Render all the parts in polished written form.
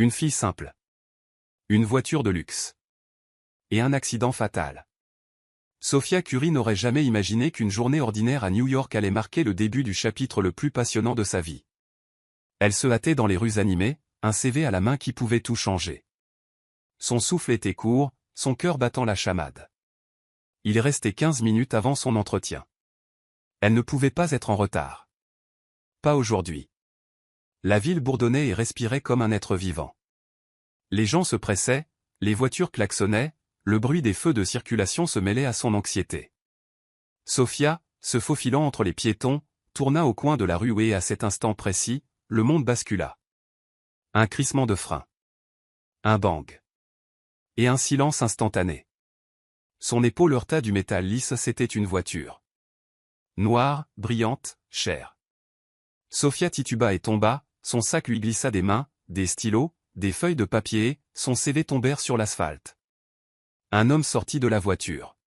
Une fille simple. Une voiture de luxe. Et un accident fatal. Sophia Curie n'aurait jamais imaginé qu'une journée ordinaire à New York allait marquer le début du chapitre le plus passionnant de sa vie. Elle se hâtait dans les rues animées, un CV à la main qui pouvait tout changer. Son souffle était court, son cœur battant la chamade. Il restait 15 minutes avant son entretien. Elle ne pouvait pas être en retard. Pas aujourd'hui. La ville bourdonnait et respirait comme un être vivant. Les gens se pressaient, les voitures klaxonnaient, le bruit des feux de circulation se mêlait à son anxiété. Sophia, se faufilant entre les piétons, tourna au coin de la rue et à cet instant précis, le monde bascula. Un crissement de frein. Un bang. Et un silence instantané. Son épaule heurta du métal lisse, c'était une voiture. Noire, brillante, chère. Sophia tituba et tomba, son sac lui glissa des mains, des stylos, des feuilles de papier, son CV tombèrent sur l'asphalte. Un homme sortit de la voiture.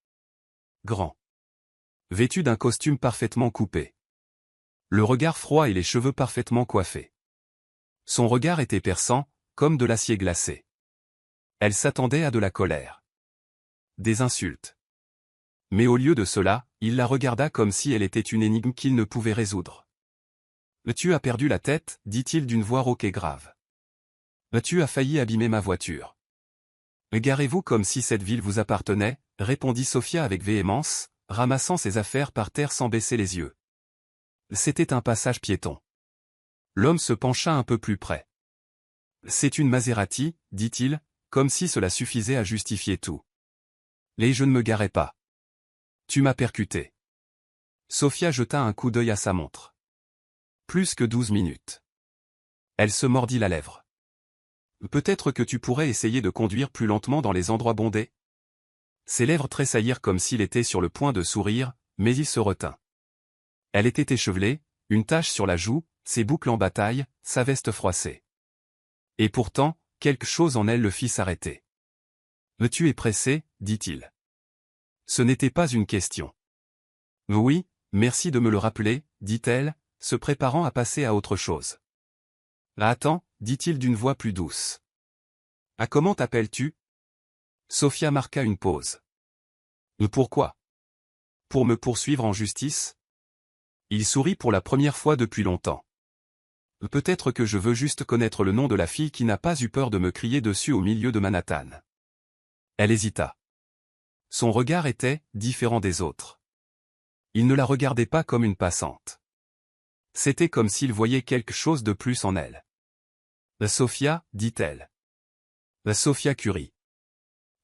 Grand. Vêtu d'un costume parfaitement coupé. Le regard froid et les cheveux parfaitement coiffés. Son regard était perçant, comme de l'acier glacé. Elle s'attendait à de la colère. Des insultes. Mais au lieu de cela, il la regarda comme si elle était une énigme qu'il ne pouvait résoudre. « Tu as perdu la tête » dit-il d'une voix rauque et grave. « Tu as failli abîmer ma voiture. » « Garez-vous comme si cette ville vous appartenait » répondit Sophia avec véhémence, ramassant ses affaires par terre sans baisser les yeux. C'était un passage piéton. L'homme se pencha un peu plus près. « C'est une Maserati » dit-il, comme si cela suffisait à justifier tout. « Et je ne me garais pas. Tu m'as percuté. » Sophia jeta un coup d'œil à sa montre. Plus que 12 minutes. Elle se mordit la lèvre. Peut-être que tu pourrais essayer de conduire plus lentement dans les endroits bondés? Ses lèvres tressaillirent comme s'il était sur le point de sourire, mais il se retint. Elle était échevelée, une tache sur la joue, ses boucles en bataille, sa veste froissée. Et pourtant, quelque chose en elle le fit s'arrêter. « Tu es pressé » dit-il. Ce n'était pas une question. « Oui, merci de me le rappeler » dit-elle, se préparant à passer à autre chose. « Attends » dit-il d'une voix plus douce. « Ah, comment t'appelles-tu » Sophia marqua une pause. « Pourquoi ? Pour me poursuivre en justice ?» Il sourit pour la première fois depuis longtemps. « Peut-être que je veux juste connaître le nom de la fille qui n'a pas eu peur de me crier dessus au milieu de Manhattan. » Elle hésita. Son regard était différent des autres. Il ne la regardait pas comme une passante. C'était comme s'il voyait quelque chose de plus en elle. « Sophia » dit-elle. « Sophia Curie. »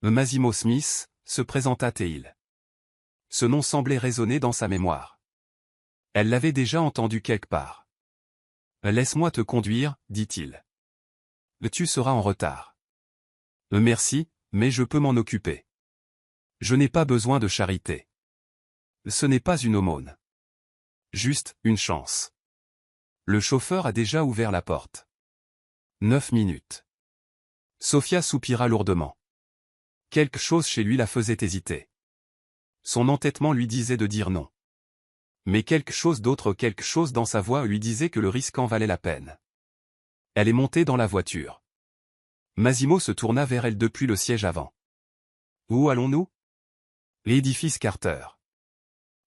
Massimo Smith, se présenta-t-il. Ce nom semblait résonner dans sa mémoire. Elle l'avait déjà entendu quelque part. « Laisse-moi te conduire » dit-il. « Tu seras en retard. »« Merci, mais je peux m'en occuper. Je n'ai pas besoin de charité. Ce n'est pas une aumône. Juste, une chance. » Le chauffeur a déjà ouvert la porte. 9 minutes. Sophia soupira lourdement. Quelque chose chez lui la faisait hésiter. Son entêtement lui disait de dire non. Mais quelque chose dans sa voix lui disait que le risque en valait la peine. Elle est montée dans la voiture. Massimo se tourna vers elle depuis le siège avant. « Où allons-nous » ? L'édifice Carter.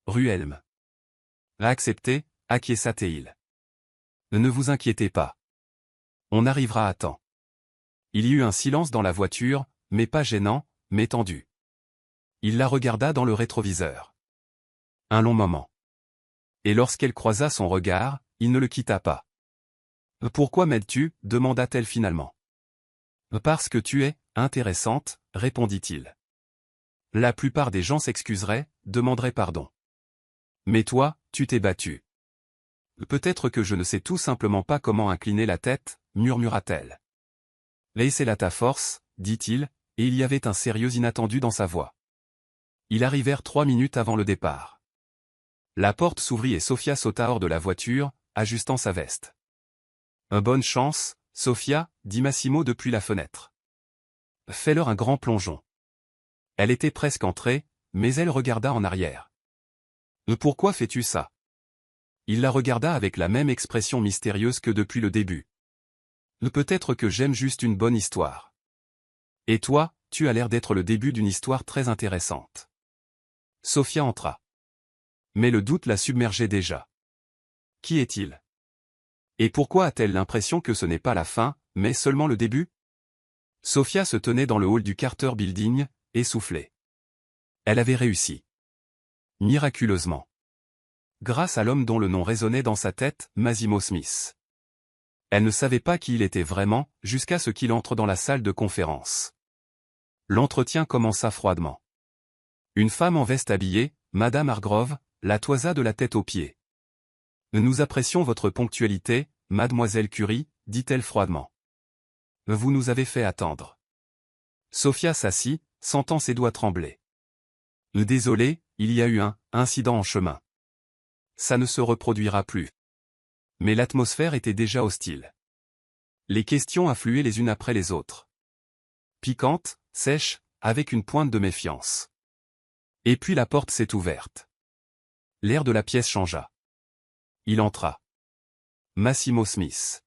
Rue Elm. Accepté, acquiesça-t-il. Ne vous inquiétez pas. On arrivera à temps. Il y eut un silence dans la voiture, mais pas gênant, mais tendu. Il la regarda dans le rétroviseur. Un long moment. Et lorsqu'elle croisa son regard, il ne le quitta pas. « Pourquoi m'aides-tu » demanda-t-elle finalement. « Parce que tu es intéressante » répondit-il. La plupart des gens s'excuseraient, demanderaient pardon. Mais toi, tu t'es battu. Peut-être que je ne sais tout simplement pas comment incliner la tête, murmura-t-elle. Laissez-la ta force, dit-il, et il y avait un sérieux inattendu dans sa voix. Ils arrivèrent 3 minutes avant le départ. La porte s'ouvrit et Sophia sauta hors de la voiture, ajustant sa veste. Bonne chance, Sophia, dit Massimo depuis la fenêtre. Fais-leur un grand plongeon. Elle était presque entrée, mais elle regarda en arrière. Pourquoi fais-tu ça ? Il la regarda avec la même expression mystérieuse que depuis le début. Peut-être que j'aime juste une bonne histoire. Et toi, tu as l'air d'être le début d'une histoire très intéressante. Sophia entra. Mais le doute la submergeait déjà. Qui est-il? Et pourquoi a-t-elle l'impression que ce n'est pas la fin, mais seulement le début? Sophia se tenait dans le hall du Carter Building, essoufflée. Elle avait réussi. Miraculeusement. Grâce à l'homme dont le nom résonnait dans sa tête, Massimo Smith. Elle ne savait pas qui il était vraiment, jusqu'à ce qu'il entre dans la salle de conférence. L'entretien commença froidement. Une femme en veste habillée, Madame Hargrove, la toisa de la tête aux pieds. Nous apprécions votre ponctualité, Mademoiselle Curie, dit-elle froidement. Vous nous avez fait attendre. Sophia s'assit, sentant ses doigts trembler. Désolé, il y a eu un incident en chemin. Ça ne se reproduira plus. Mais l'atmosphère était déjà hostile. Les questions affluaient les unes après les autres. Piquantes, sèches, avec une pointe de méfiance. Et puis la porte s'est ouverte. L'air de la pièce changea. Il entra. Massimo Smith.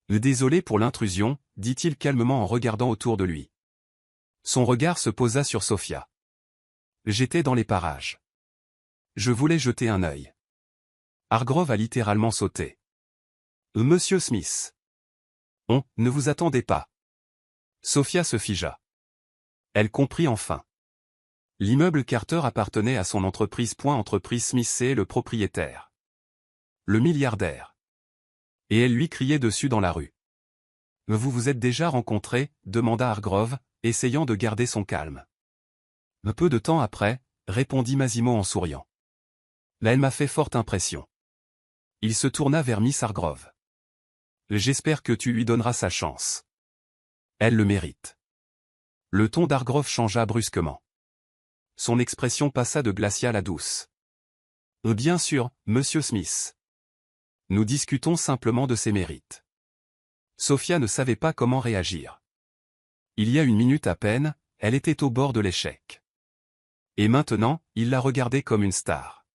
Désolé pour l'intrusion, dit-il calmement en regardant autour de lui. Son regard se posa sur Sophia. J'étais dans les parages. Je voulais jeter un œil. Hargrove a littéralement sauté. Monsieur Smith. Ne vous attendez pas. Sophia se figea. Elle comprit enfin. L'immeuble Carter appartenait à son entreprise. Entreprise Smith, c'est le propriétaire. Le milliardaire. Et elle lui criait dessus dans la rue. Vous vous êtes déjà rencontrés, demanda Hargrove, essayant de garder son calme. Peu de temps après, répondit Massimo en souriant. Là, elle m'a fait forte impression. Il se tourna vers Miss Hargrove. J'espère que tu lui donneras sa chance. Elle le mérite. Le ton d'Hargrove changea brusquement. Son expression passa de glaciale à douce. Bien sûr, Monsieur Smith. Nous discutons simplement de ses mérites. Sophia ne savait pas comment réagir. Il y a une minute à peine, elle était au bord de l'échec. Et maintenant, il la regardait comme une star.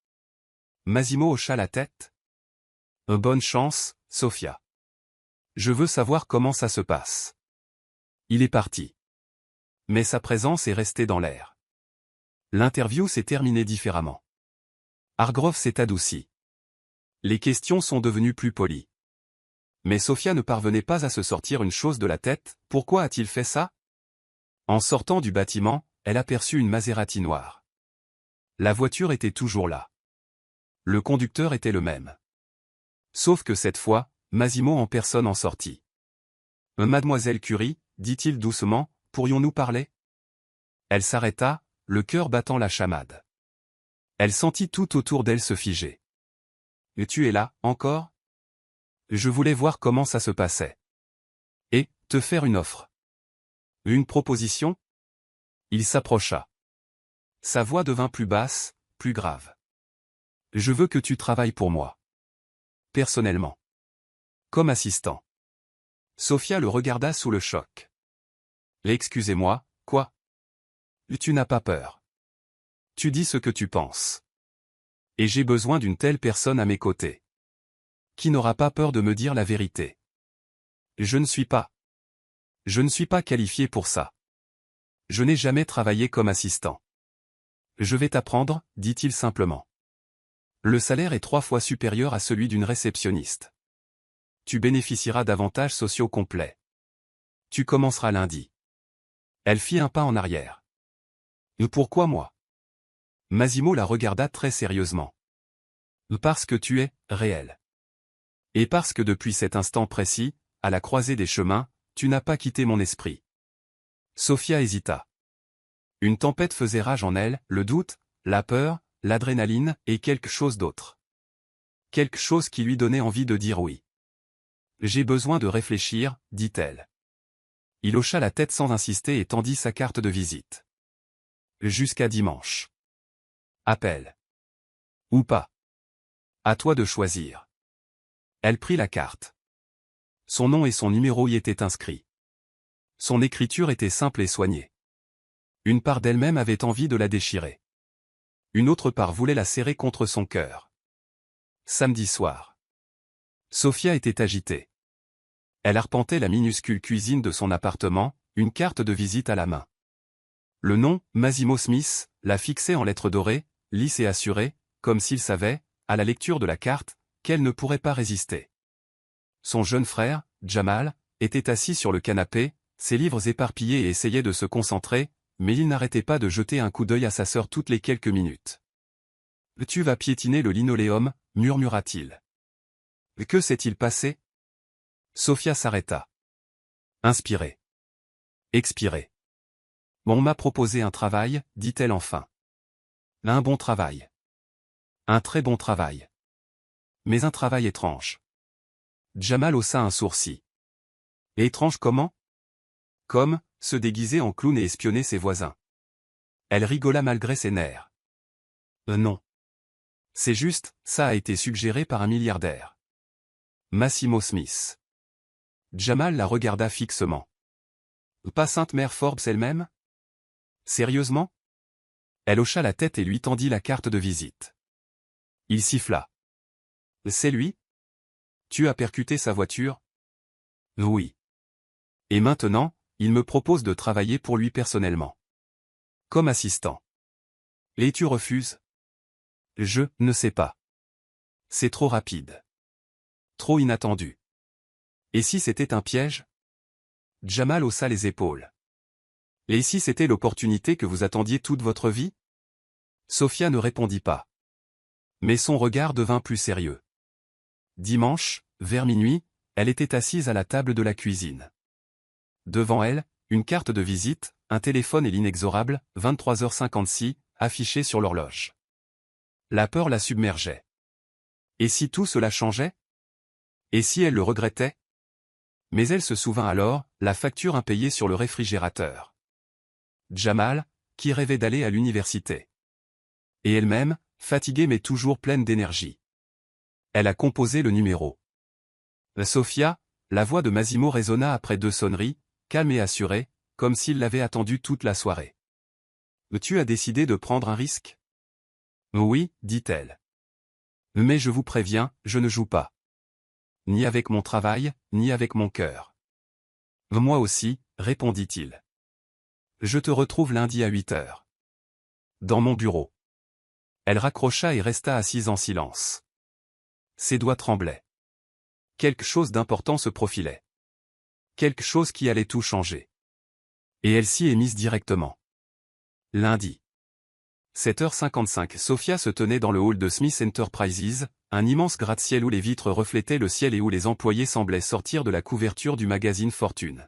Massimo hocha la tête. Bonne chance, Sophia. Je veux savoir comment ça se passe. Il est parti. Mais sa présence est restée dans l'air. L'interview s'est terminée différemment. Hargrove s'est adouci. Les questions sont devenues plus polies. Mais Sophia ne parvenait pas à se sortir une chose de la tête. Pourquoi a-t-il fait ça? En sortant du bâtiment, elle aperçut une Maserati noire. La voiture était toujours là. Le conducteur était le même. Sauf que cette fois, Massimo en personne en sortit. Mademoiselle Curie, dit-il doucement, pourrions-nous parler? Elle s'arrêta, le cœur battant la chamade. Elle sentit tout autour d'elle se figer. Tu es là, encore? Je voulais voir comment ça se passait. Et, te faire une offre. Une proposition? Il s'approcha. Sa voix devint plus basse, plus grave. Je veux que tu travailles pour moi. Personnellement. Comme assistant. Sophia le regarda sous le choc. Excusez-moi, quoi? Tu n'as pas peur. Tu dis ce que tu penses. Et j'ai besoin d'une telle personne à mes côtés. Qui n'aura pas peur de me dire la vérité. Je ne suis pas qualifié pour ça. Je n'ai jamais travaillé comme assistant. Je vais t'apprendre, dit-il simplement. Le salaire est 3 fois supérieur à celui d'une réceptionniste. Tu bénéficieras d'avantages sociaux complets. Tu commenceras lundi. Elle fit un pas en arrière. Et pourquoi moi? Massimo la regarda très sérieusement. Parce que tu es réel. Et parce que depuis cet instant précis, à la croisée des chemins, tu n'as pas quitté mon esprit. Sophia hésita. Une tempête faisait rage en elle, le doute, la peur, l'adrénaline et quelque chose d'autre. Quelque chose qui lui donnait envie de dire oui. J'ai besoin de réfléchir, dit-elle. Il hocha la tête sans insister et tendit sa carte de visite. Jusqu'à dimanche. Appel. Ou pas. À toi de choisir. Elle prit la carte. Son nom et son numéro y étaient inscrits. Son écriture était simple et soignée. Une part d'elle-même avait envie de la déchirer. Une autre part voulait la serrer contre son cœur. Samedi soir. Sophia était agitée. Elle arpentait la minuscule cuisine de son appartement, une carte de visite à la main. Le nom, Massimo Smith, la fixait en lettres dorées, lisse et assurée, comme s'il savait, à la lecture de la carte, qu'elle ne pourrait pas résister. Son jeune frère, Jamal, était assis sur le canapé, ses livres éparpillés et essayait de se concentrer, mais il n'arrêtait pas de jeter un coup d'œil à sa sœur toutes les quelques minutes. « Tu vas piétiner le linoléum » murmura-t-il. « Que s'est-il passé » Sophia s'arrêta. Inspirée. Expirée. « On m'a proposé un travail, dit-elle enfin. Un bon travail. Un très bon travail. Mais un travail étrange. » Jamal haussa un sourcil. « Étrange comment ?» Comme, se déguiser en clown et espionner ses voisins. Elle rigola malgré ses nerfs. Non. C'est juste, ça a été suggéré par un milliardaire. Massimo Smith. Jamal la regarda fixement. Pas Sainte Mère Forbes elle-même? Sérieusement? Elle hocha la tête et lui tendit la carte de visite. Il siffla. C'est lui? Tu as percuté sa voiture? Oui. Et maintenant, il me propose de travailler pour lui personnellement. Comme assistant. Et tu refuses? Je ne sais pas. C'est trop rapide. Trop inattendu. Et si c'était un piège? Jamal haussa les épaules. Et si c'était l'opportunité que vous attendiez toute votre vie? Sophia ne répondit pas. Mais son regard devint plus sérieux. Dimanche, vers minuit, elle était assise à la table de la cuisine. Devant elle, une carte de visite, un téléphone et l'inexorable, 23h56, affichés sur l'horloge. La peur la submergeait. Et si tout cela changeait? Et si elle le regrettait? Mais elle se souvint alors, la facture impayée sur le réfrigérateur. Jamal, qui rêvait d'aller à l'université. Et elle-même, fatiguée mais toujours pleine d'énergie. Elle a composé le numéro. Sophia, la voix de Massimo résonna après 2 sonneries, calme et assurée, comme s'il l'avait attendue toute la soirée. Tu as décidé de prendre un risque? Oui, dit-elle. Mais je vous préviens, je ne joue pas. Ni avec mon travail, ni avec mon cœur. Moi aussi, répondit-il. Je te retrouve lundi à 8h. Dans mon bureau. Elle raccrocha et resta assise en silence. Ses doigts tremblaient. Quelque chose d'important se profilait. Quelque chose qui allait tout changer. Et elle s'y est mise directement. Lundi. 7h55. Sophia se tenait dans le hall de Smith Enterprises, un immense gratte-ciel où les vitres reflétaient le ciel et où les employés semblaient sortir de la couverture du magazine Fortune.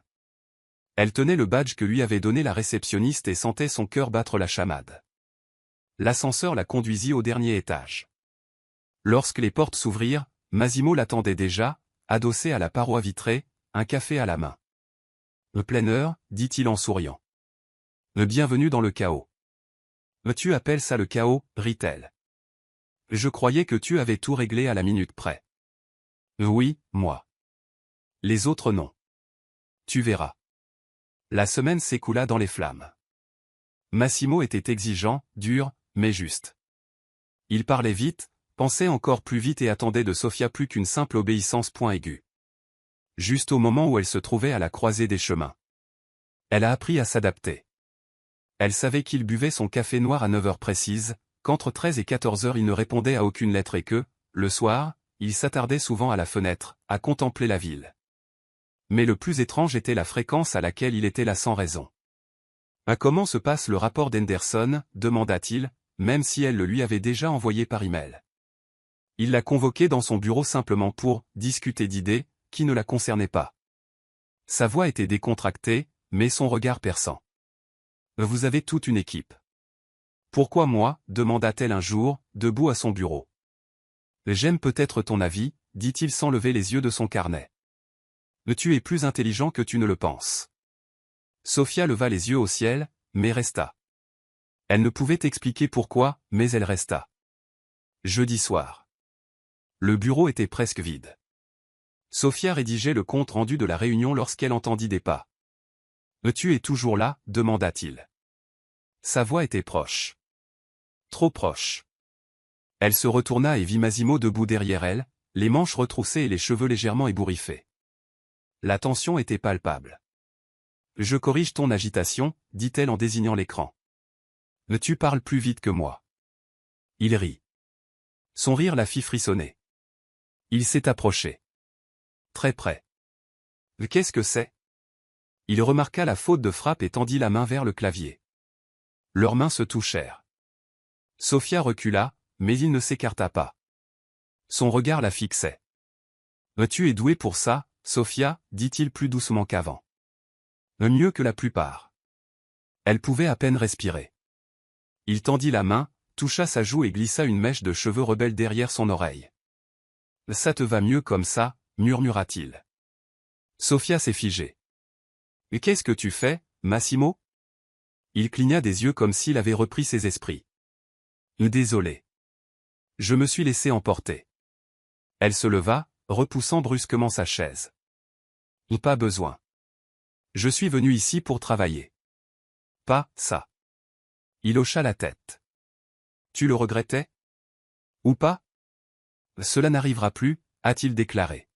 Elle tenait le badge que lui avait donné la réceptionniste et sentait son cœur battre la chamade. L'ascenseur la conduisit au dernier étage. Lorsque les portes s'ouvrirent, Massimo l'attendait déjà, adossé à la paroi vitrée, un café à la main. « Pleine heure » dit-il en souriant. « Bienvenue dans le chaos. » « Tu appelles ça le chaos, rit-elle. Je croyais que tu avais tout réglé à la minute près. Oui, moi. Les autres non. Tu verras. La semaine s'écoula dans les flammes. Massimo était exigeant, dur, mais juste. Il parlait vite, pensait encore plus vite et attendait de Sophia plus qu'une simple obéissance point aiguë. Juste au moment où elle se trouvait à la croisée des chemins. Elle a appris à s'adapter. Elle savait qu'il buvait son café noir à 9h précises, qu'entre 13 et 14h il ne répondait à aucune lettre et que, le soir, il s'attardait souvent à la fenêtre, à contempler la ville. Mais le plus étrange était la fréquence à laquelle il était là sans raison. « Comment se passe le rapport d'Henderson » demanda-t-il, même si elle le lui avait déjà envoyé par email. Il l'a convoqué dans son bureau simplement pour discuter d'idées qui ne la concernaient pas. Sa voix était décontractée, mais son regard perçant. Vous avez toute une équipe. Pourquoi moi, demanda-t-elle un jour, debout à son bureau. J'aime peut-être ton avis, dit-il sans lever les yeux de son carnet. Tu es plus intelligent que tu ne le penses. Sophia leva les yeux au ciel, mais resta. Elle ne pouvait expliquer pourquoi, mais elle resta. Jeudi soir. Le bureau était presque vide. Sophia rédigeait le compte-rendu de la réunion lorsqu'elle entendit des pas. « Tu es toujours là ?» demanda-t-il. Sa voix était proche. Trop proche. Elle se retourna et vit Massimo debout derrière elle, les manches retroussées et les cheveux légèrement ébouriffés. La tension était palpable. Je corrige ton agitation, dit-elle en désignant l'écran. Tu parles plus vite que moi. Il rit. Son rire la fit frissonner. Il s'est approché. Très près. Qu'est-ce que c'est? Il remarqua la faute de frappe et tendit la main vers le clavier. Leurs mains se touchèrent. Sophia recula, mais il ne s'écarta pas. Son regard la fixait. Tu es douée pour ça, Sophia, dit-il plus doucement qu'avant. Mieux que la plupart. Elle pouvait à peine respirer. Il tendit la main, toucha sa joue et glissa une mèche de cheveux rebelles derrière son oreille. Ça te va mieux comme ça, murmura-t-il. Sophia s'est figée. Et qu'est-ce que tu fais, Massimo? Il cligna des yeux comme s'il avait repris ses esprits. Désolé. Je me suis laissé emporter. Elle se leva, repoussant brusquement sa chaise. Pas besoin. Je suis venu ici pour travailler. Pas ça. Il hocha la tête. Tu le regrettais? Ou pas? Cela n'arrivera plus, a-t-il déclaré.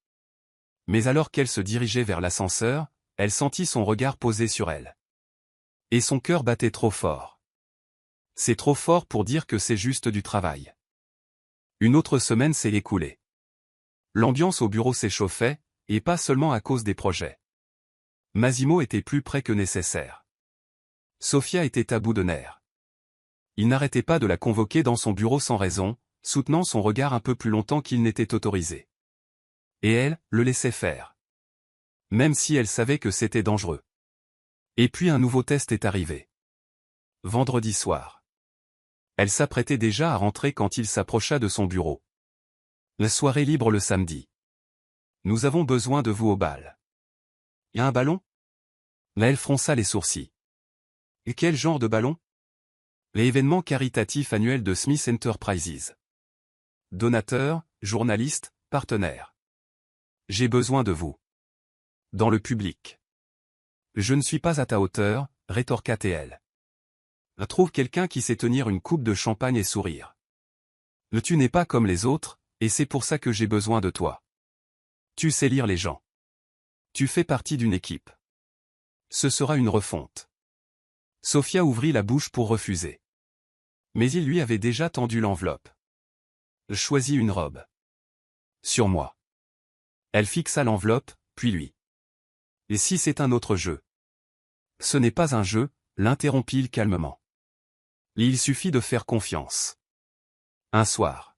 Mais alors qu'elle se dirigeait vers l'ascenseur, elle sentit son regard posé sur elle. Et son cœur battait trop fort. C'est trop fort pour dire que c'est juste du travail. Une autre semaine s'est écoulée. L'ambiance au bureau s'échauffait, et pas seulement à cause des projets. Massimo était plus près que nécessaire. Sophia était à bout de nerfs. Il n'arrêtait pas de la convoquer dans son bureau sans raison, soutenant son regard un peu plus longtemps qu'il n'était autorisé. Et elle, le laissait faire. Même si elle savait que c'était dangereux. Et puis un nouveau test est arrivé. Vendredi soir. Elle s'apprêtait déjà à rentrer quand il s'approcha de son bureau. La soirée libre le samedi. Nous avons besoin de vous au bal. Y a un ballon? Là elle fronça les sourcils. Et quel genre de ballon? L'événement caritatif annuel de Smith Enterprises. Donateur, journaliste, partenaire. J'ai besoin de vous. Dans le public. Je ne suis pas à ta hauteur, rétorqua-t-elle. Trouve quelqu'un qui sait tenir une coupe de champagne et sourire. Tu n'es pas comme les autres, et c'est pour ça que j'ai besoin de toi. Tu sais lire les gens. Tu fais partie d'une équipe. Ce sera une refonte. Sophia ouvrit la bouche pour refuser. Mais il lui avait déjà tendu l'enveloppe. Choisis une robe. Sur moi. Elle fixa l'enveloppe, puis lui. Et si c'est un autre jeu? Ce n'est pas un jeu, l'interrompit-il calmement. Il suffit de faire confiance. Un soir.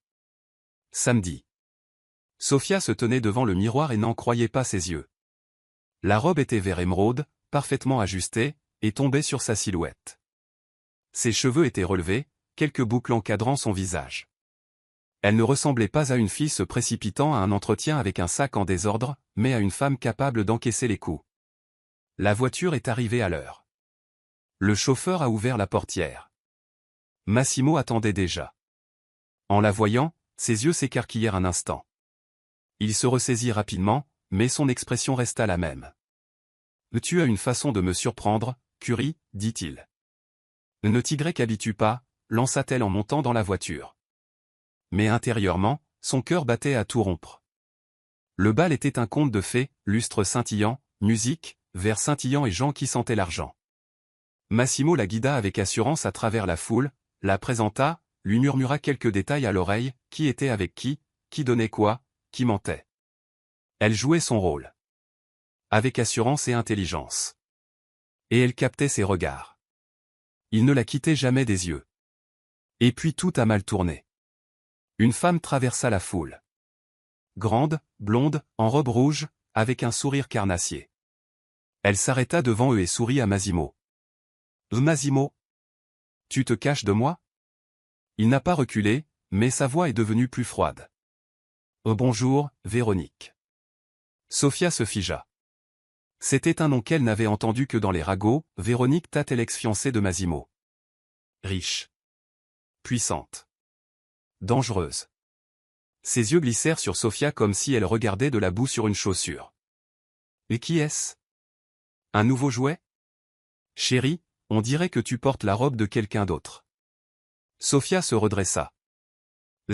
Samedi. Sophia se tenait devant le miroir et n'en croyait pas ses yeux. La robe était vert émeraude, parfaitement ajustée, et tombait sur sa silhouette. Ses cheveux étaient relevés, quelques boucles encadrant son visage. Elle ne ressemblait pas à une fille se précipitant à un entretien avec un sac en désordre, mais à une femme capable d'encaisser les coups. La voiture est arrivée à l'heure. Le chauffeur a ouvert la portière. Massimo attendait déjà. En la voyant, ses yeux s'écarquillèrent un instant. Il se ressaisit rapidement, mais son expression resta la même. « Tu as une façon de me surprendre, Curie, dit-il. »« Ne t'habitue pas, lança-t-elle en montant dans la voiture. Mais intérieurement, son cœur battait à tout rompre. Le bal était un conte de fées, lustre scintillant, musique, verre scintillant et gens qui sentaient l'argent. Massimo la guida avec assurance à travers la foule, la présenta, lui murmura quelques détails à l'oreille, qui était avec qui donnait quoi, qui mentait. Elle jouait son rôle. Avec assurance et intelligence. Et elle captait ses regards. Il ne la quittait jamais des yeux. Et puis tout a mal tourné. Une femme traversa la foule. Grande, blonde, en robe rouge, avec un sourire carnassier. Elle s'arrêta devant eux et sourit à Massimo. « Massimo? Tu te caches de moi ?» Il n'a pas reculé, mais sa voix est devenue plus froide. « Bonjour, Véronique. » Sophia se figea. C'était un nom qu'elle n'avait entendu que dans les ragots, Véronique Tate, l'ex-fiancée de Massimo. Riche. Puissante. Dangereuse. Ses yeux glissèrent sur Sophia comme si elle regardait de la boue sur une chaussure. Et qui est-ce? Un nouveau jouet? Chérie, on dirait que tu portes la robe de quelqu'un d'autre. Sophia se redressa.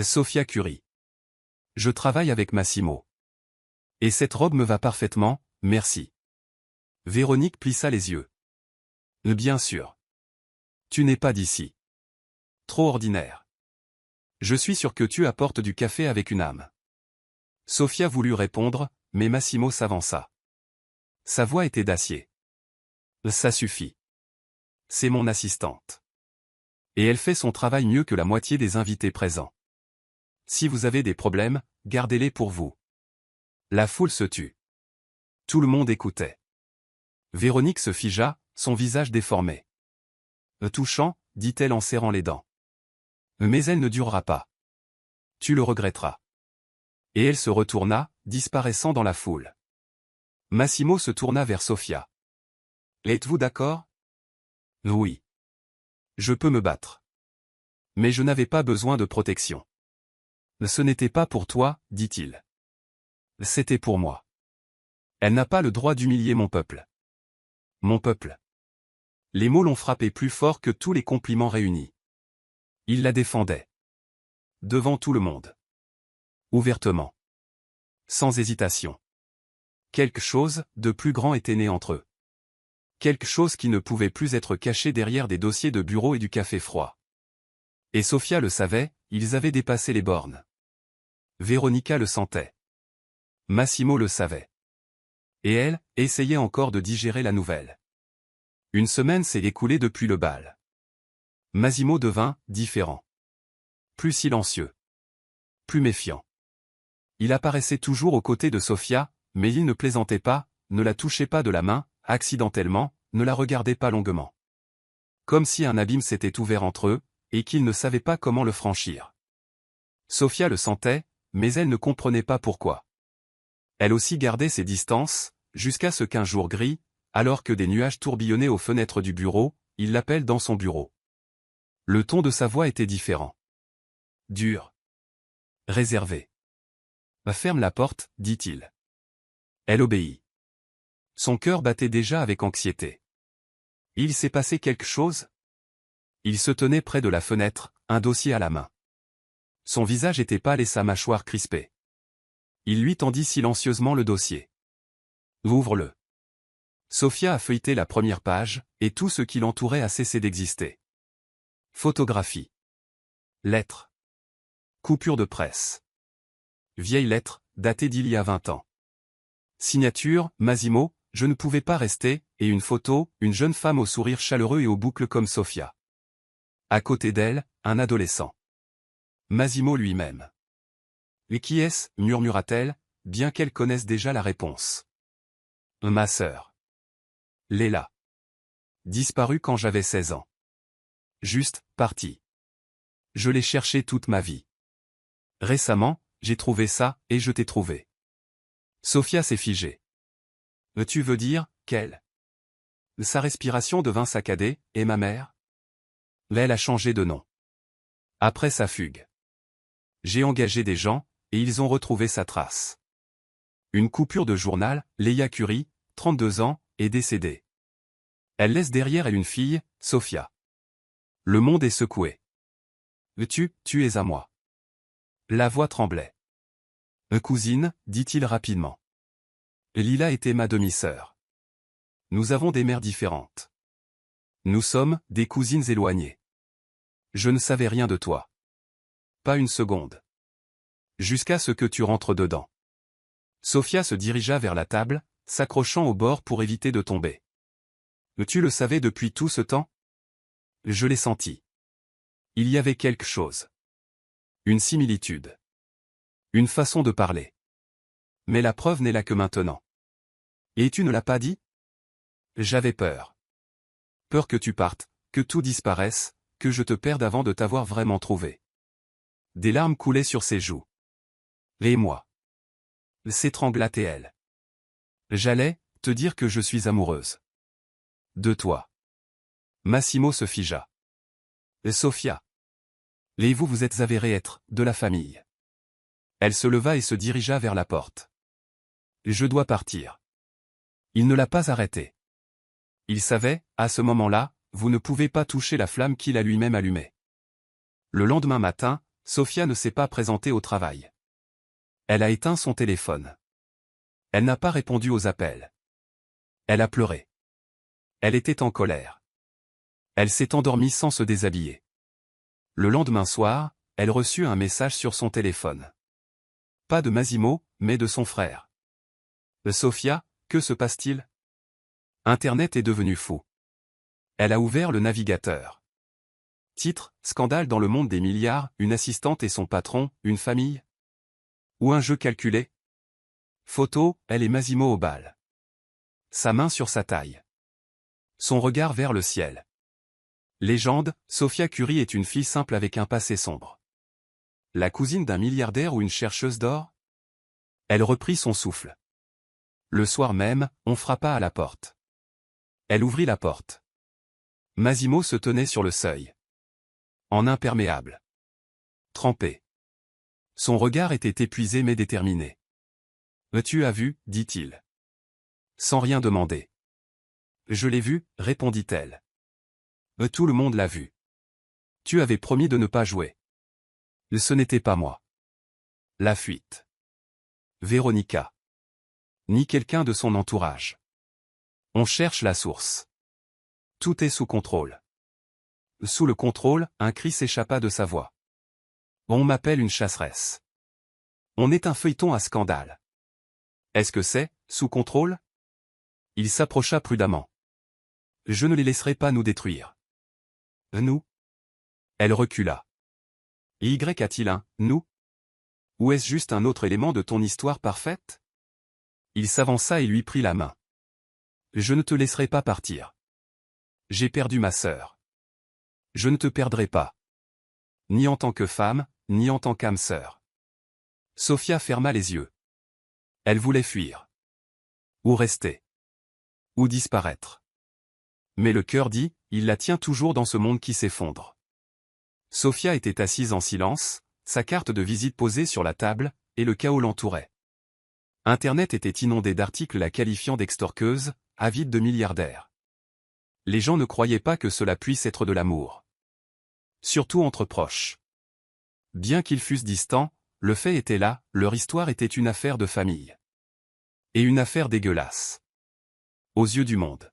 Sophia Curie. Je travaille avec Massimo. Et cette robe me va parfaitement, merci. Véronique plissa les yeux. Bien sûr. Tu n'es pas d'ici. Trop ordinaire. Je suis sûr que tu apportes du café avec une âme. Sofia voulut répondre, mais Massimo s'avança. Sa voix était d'acier. Ça suffit. C'est mon assistante. Et elle fait son travail mieux que la moitié des invités présents. Si vous avez des problèmes, gardez-les pour vous. La foule se tut. Tout le monde écoutait. Véronique se figea, son visage déformé. Touchant, dit-elle en serrant les dents. Mais elle ne durera pas. Tu le regretteras. Et elle se retourna, disparaissant dans la foule. Massimo se tourna vers Sofia. Êtes-vous d'accord? Oui. Je peux me battre. Mais je n'avais pas besoin de protection. Ce n'était pas pour toi, dit-il. C'était pour moi. Elle n'a pas le droit d'humilier mon peuple. Mon peuple. Les mots l'ont frappé plus fort que tous les compliments réunis. Il la défendait. Devant tout le monde. Ouvertement. Sans hésitation. Quelque chose de plus grand était né entre eux. Quelque chose qui ne pouvait plus être caché derrière des dossiers de bureau et du café froid. Et Sofia le savait, ils avaient dépassé les bornes. Véronica le sentait. Massimo le savait. Et elle, essayait encore de digérer la nouvelle. Une semaine s'est écoulée depuis le bal. Massimo devint différent. Plus silencieux. Plus méfiant. Il apparaissait toujours aux côtés de Sofia, mais il ne plaisantait pas, ne la touchait pas de la main, accidentellement, ne la regardait pas longuement. Comme si un abîme s'était ouvert entre eux, et qu'il ne savait pas comment le franchir. Sofia le sentait, mais elle ne comprenait pas pourquoi. Elle aussi gardait ses distances, jusqu'à ce qu'un jour gris, alors que des nuages tourbillonnaient aux fenêtres du bureau, il l'appelle dans son bureau. Le ton de sa voix était différent. Dur. Réservé. Ferme la porte, dit-il. Elle obéit. Son cœur battait déjà avec anxiété. Il s'est passé quelque chose? Il se tenait près de la fenêtre, un dossier à la main. Son visage était pâle et sa mâchoire crispée. Il lui tendit silencieusement le dossier. Ouvre-le. Sofia a feuilleté la première page, et tout ce qui l'entourait a cessé d'exister. Photographie. Lettres. Coupure de presse. Vieille lettre, datée d'il y a 20 ans. Signature, Massimo, je ne pouvais pas rester, et une photo, une jeune femme au sourire chaleureux et aux boucles comme Sofia. À côté d'elle, un adolescent. Massimo lui-même. Et qui est-ce, murmura-t-elle, bien qu'elle connaisse déjà la réponse. Ma sœur. Léla. Disparue quand j'avais 16 ans. Juste, partie. Je l'ai cherchée toute ma vie. Récemment, j'ai trouvé ça, et je t'ai trouvé. Sofia s'est figée. Tu veux dire, qu'elle? Sa respiration devint saccadée, et ma mère? Elle a changé de nom. Après sa fugue. J'ai engagé des gens, et ils ont retrouvé sa trace. Une coupure de journal, Léa Curie, 32 ans, est décédée. Elle laisse derrière elle une fille, Sofia. Le monde est secoué. Tu es à moi. La voix tremblait. Cousine, dit-il rapidement. Lila était ma demi-sœur. Nous avons des mères différentes. Nous sommes des cousines éloignées. Je ne savais rien de toi. Pas une seconde. Jusqu'à ce que tu rentres dedans. Sofia se dirigea vers la table, s'accrochant au bord pour éviter de tomber. Tu le savais depuis tout ce temps? Je l'ai senti. Il y avait quelque chose. Une similitude. Une façon de parler. Mais la preuve n'est là que maintenant. Et tu ne l'as pas dit? J'avais peur. Peur que tu partes, que tout disparaisse, que je te perde avant de t'avoir vraiment trouvé. Des larmes coulaient sur ses joues. Et moi? S'étrangla-t-elle. J'allais te dire que je suis amoureuse. De toi. Massimo se figea. Sofia. Et vous vous êtes avéré être de la famille. Elle se leva et se dirigea vers la porte. Je dois partir. Il ne l'a pas arrêté. Il savait, à ce moment-là, vous ne pouvez pas toucher la flamme qu'il a lui-même allumée. Le lendemain matin, Sofia ne s'est pas présentée au travail. Elle a éteint son téléphone. Elle n'a pas répondu aux appels. Elle a pleuré. Elle était en colère. Elle s'est endormie sans se déshabiller. Le lendemain soir, elle reçut un message sur son téléphone. Pas de Massimo, mais de son frère. Sofia, que se passe-t-il? Internet est devenu fou. Elle a ouvert le navigateur. Titre, scandale dans le monde des milliards, une assistante et son patron, une famille? Ou un jeu calculé? Photo, elle et Massimo au bal. Sa main sur sa taille. Son regard vers le ciel. Légende, Sophia Curie est une fille simple avec un passé sombre. La cousine d'un milliardaire ou une chercheuse d'or? Elle reprit son souffle. Le soir même, on frappa à la porte. Elle ouvrit la porte. Massimo se tenait sur le seuil. En imperméable. Trempé. Son regard était épuisé mais déterminé. « Tu as vu, dit-il. Sans rien demander. Je l'ai vu, répondit-elle. Tout le monde l'a vu. Tu avais promis de ne pas jouer. Ce n'était pas moi. La fuite. Véronica. Ni quelqu'un de son entourage. On cherche la source. Tout est sous contrôle. Sous le contrôle, un cri s'échappa de sa voix. On m'appelle une chasseresse. On est un feuilleton à scandale. Est-ce que c'est, sous contrôle? Il s'approcha prudemment. Je ne les laisserai pas nous détruire. Nous? Elle recula. Y a-t-il un « nous » ou est-ce juste un autre élément de ton histoire parfaite? Il s'avança et lui prit la main. Je ne te laisserai pas partir. J'ai perdu ma sœur. Je ne te perdrai pas. Ni en tant que femme, ni en tant qu'âme sœur. Sophia ferma les yeux. Elle voulait fuir. Ou rester. Ou disparaître. Mais le cœur dit, il la tient toujours dans ce monde qui s'effondre. Sophia était assise en silence, sa carte de visite posée sur la table, et le chaos l'entourait. Internet était inondé d'articles la qualifiant d'extorqueuse, avide de milliardaires. Les gens ne croyaient pas que cela puisse être de l'amour. Surtout entre proches. Bien qu'ils fussent distants, le fait était là, leur histoire était une affaire de famille. Et une affaire dégueulasse. Aux yeux du monde.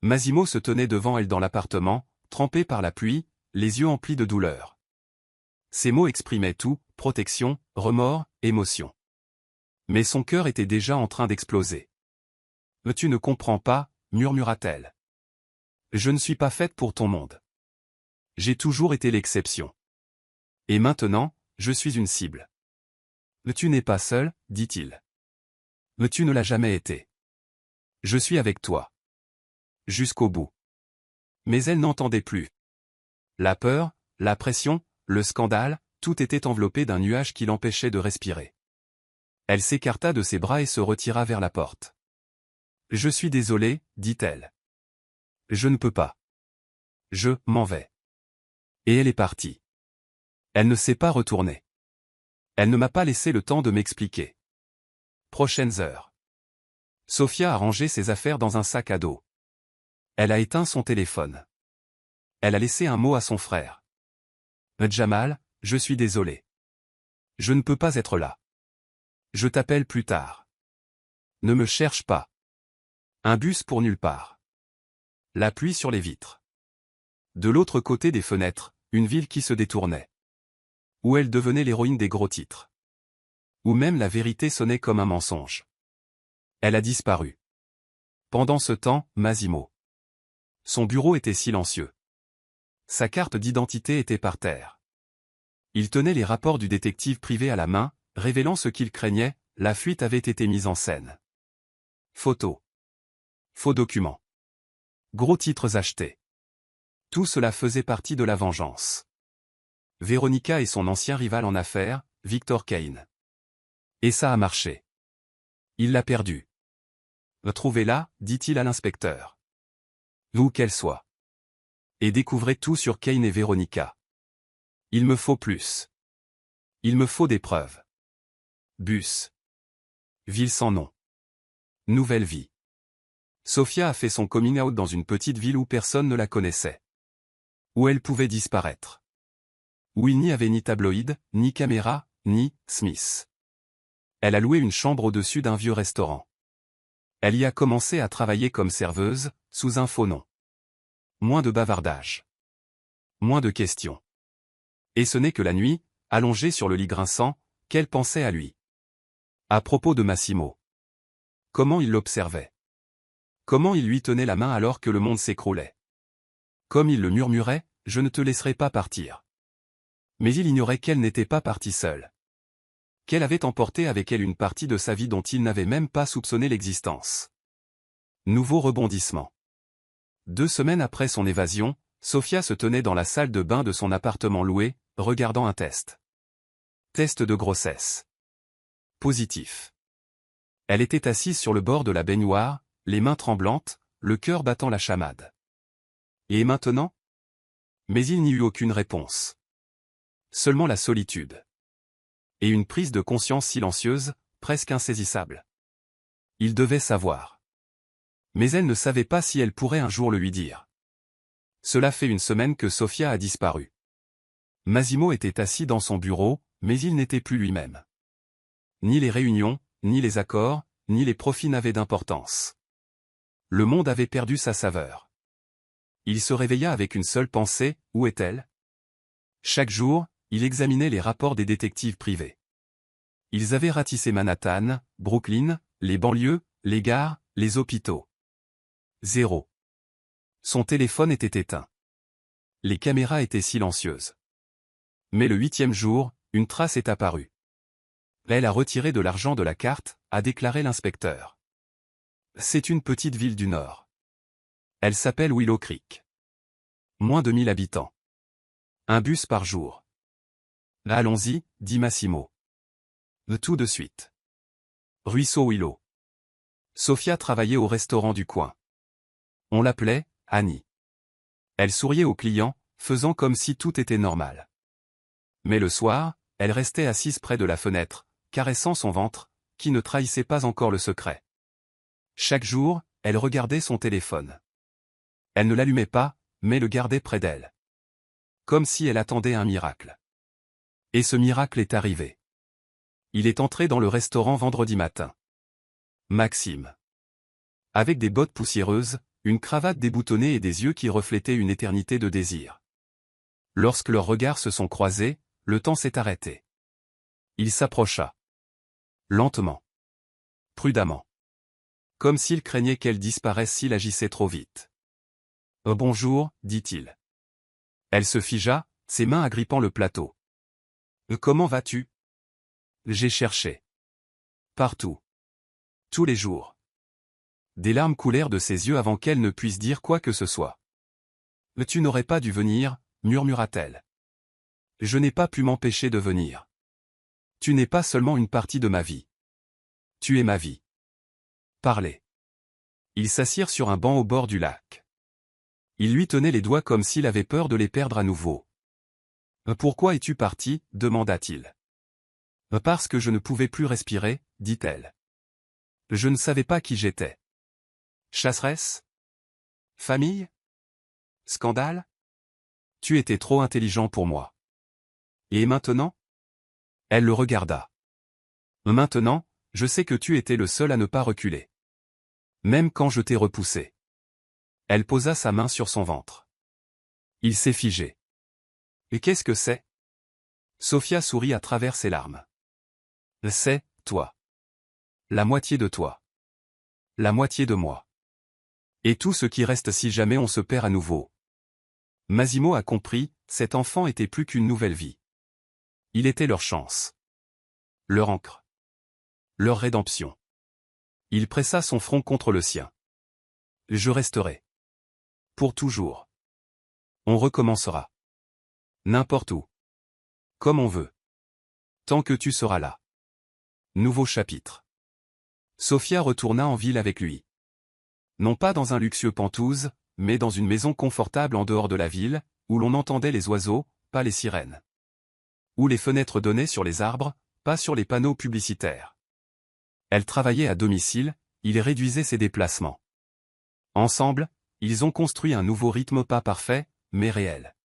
Massimo se tenait devant elle dans l'appartement, trempé par la pluie, les yeux emplis de douleur. Ses mots exprimaient tout, protection, remords, émotion. Mais son cœur était déjà en train d'exploser. « Tu ne comprends pas » murmura-t-elle. « Je ne suis pas faite pour ton monde. J'ai toujours été l'exception. Et maintenant, je suis une cible. »« Tu n'es pas seul, dit-il. Tu ne l'as jamais été. Je suis avec toi. Jusqu'au bout. » Mais elle n'entendait plus. La peur, la pression, le scandale, tout était enveloppé d'un nuage qui l'empêchait de respirer. Elle s'écarta de ses bras et se retira vers la porte. « Je suis désolée, dit-elle. Je ne peux pas. Je m'en vais. » Et elle est partie. Elle ne s'est pas retournée. Elle ne m'a pas laissé le temps de m'expliquer. Prochaines heures. Sophia a rangé ses affaires dans un sac à dos. Elle a éteint son téléphone. Elle a laissé un mot à son frère. « Jamal, je suis désolé. Je ne peux pas être là. Je t'appelle plus tard. Ne me cherche pas. » Un bus pour nulle part. La pluie sur les vitres. De l'autre côté des fenêtres, une ville qui se détournait. Où elle devenait l'héroïne des gros titres. Où même la vérité sonnait comme un mensonge. Elle a disparu. Pendant ce temps, Massimo. Son bureau était silencieux. Sa carte d'identité était par terre. Il tenait les rapports du détective privé à la main, révélant ce qu'il craignait, la fuite avait été mise en scène. Photos. Faux documents. Gros titres achetés. Tout cela faisait partie de la vengeance. Véronica et son ancien rival en affaires, Victor Kane. Et ça a marché. Il l'a perdue. Retrouvez-la, dit-il à l'inspecteur. Où qu'elle soit. Et découvrez tout sur Kane et Véronica. Il me faut plus. Il me faut des preuves. Bus. Ville sans nom. Nouvelle vie. Sophia a fait son coming out dans une petite ville où personne ne la connaissait. Où elle pouvait disparaître. Où il n'y avait ni tabloïd, ni caméra, ni Smith. Elle a loué une chambre au-dessus d'un vieux restaurant. Elle y a commencé à travailler comme serveuse, sous un faux nom. Moins de bavardage. Moins de questions. Et ce n'est que la nuit, allongée sur le lit grinçant, qu'elle pensait à lui. À propos de Massimo. Comment il l'observait. Comment il lui tenait la main alors que le monde s'écroulait. Comme il le murmurait, « Je ne te laisserai pas partir ». Mais il ignorait qu'elle n'était pas partie seule. Qu'elle avait emporté avec elle une partie de sa vie dont il n'avait même pas soupçonné l'existence. Nouveau rebondissement. 2 semaines après son évasion, Sofia se tenait dans la salle de bain de son appartement loué, regardant un test. Test de grossesse. Positif. Elle était assise sur le bord de la baignoire, les mains tremblantes, le cœur battant la chamade. Et maintenant? Mais il n'y eut aucune réponse. Seulement la solitude. Et une prise de conscience silencieuse, presque insaisissable. Il devait savoir. Mais elle ne savait pas si elle pourrait un jour le lui dire. Cela fait 1 semaine que Sofia a disparu. Massimo était assis dans son bureau, mais il n'était plus lui-même. Ni les réunions, ni les accords, ni les profits n'avaient d'importance. Le monde avait perdu sa saveur. Il se réveilla avec une seule pensée, où est-elle? Chaque jour, il examinait les rapports des détectives privés. Ils avaient ratissé Manhattan, Brooklyn, les banlieues, les gares, les hôpitaux. 0. Son téléphone était éteint. Les caméras étaient silencieuses. Mais le 8e jour, une trace est apparue. Elle a retiré de l'argent de la carte, a déclaré l'inspecteur. C'est une petite ville du Nord. Elle s'appelle Willow Creek. Moins de 1000 habitants. Un bus par jour. Allons-y, dit Massimo. Tout de suite. Ruisseau Willow. Sofia travaillait au restaurant du coin. On l'appelait Annie. Elle souriait aux clients, faisant comme si tout était normal. Mais le soir, elle restait assise près de la fenêtre, caressant son ventre, qui ne trahissait pas encore le secret. Chaque jour, elle regardait son téléphone. Elle ne l'allumait pas, mais le gardait près d'elle. Comme si elle attendait un miracle. Et ce miracle est arrivé. Il est entré dans le restaurant vendredi matin. Maxime. Avec des bottes poussiéreuses, une cravate déboutonnée et des yeux qui reflétaient une éternité de désir. Lorsque leurs regards se sont croisés, le temps s'est arrêté. Il s'approcha. Lentement. Prudemment. Comme s'il craignait qu'elle disparaisse s'il agissait trop vite. « Bonjour », dit-il. Elle se figea, ses mains agrippant le plateau. « Comment vas-tu » ? J'ai cherché. Partout. Tous les jours. Des larmes coulèrent de ses yeux avant qu'elle ne puisse dire quoi que ce soit. « Tu n'aurais pas dû venir » murmura-t-elle. « Je n'ai pas pu m'empêcher de venir. Tu n'es pas seulement une partie de ma vie. Tu es ma vie. » Parlez. Ils s'assirent sur un banc au bord du lac. Il lui tenait les doigts comme s'il avait peur de les perdre à nouveau. « Pourquoi es-tu parti » demanda-t-il. « Parce que je ne pouvais plus respirer » dit-elle. « Je ne savais pas qui j'étais. Chasseresse? Famille? Scandale? Tu étais trop intelligent pour moi. Et maintenant? » Elle le regarda. « Maintenant, je sais que tu étais le seul à ne pas reculer. Même quand je t'ai repoussé. » Elle posa sa main sur son ventre. Il s'est figé. « Et qu'est-ce que c'est » Sofia sourit à travers ses larmes. « C'est, toi. La moitié de toi. La moitié de moi. Et tout ce qui reste si jamais on se perd à nouveau. » Massimo a compris, cet enfant était plus qu'une nouvelle vie. Il était leur chance. Leur ancre. Leur rédemption. Il pressa son front contre le sien. « Je resterai. Pour toujours. On recommencera. N'importe où. Comme on veut. Tant que tu seras là. » Nouveau chapitre. Sofia retourna en ville avec lui. Non pas dans un luxueux Penthouse, mais dans une maison confortable en dehors de la ville, où l'on entendait les oiseaux, pas les sirènes. Où les fenêtres donnaient sur les arbres, pas sur les panneaux publicitaires. Elle travaillait à domicile, il réduisait ses déplacements. Ensemble, ils ont construit un nouveau rythme pas parfait, mais réel.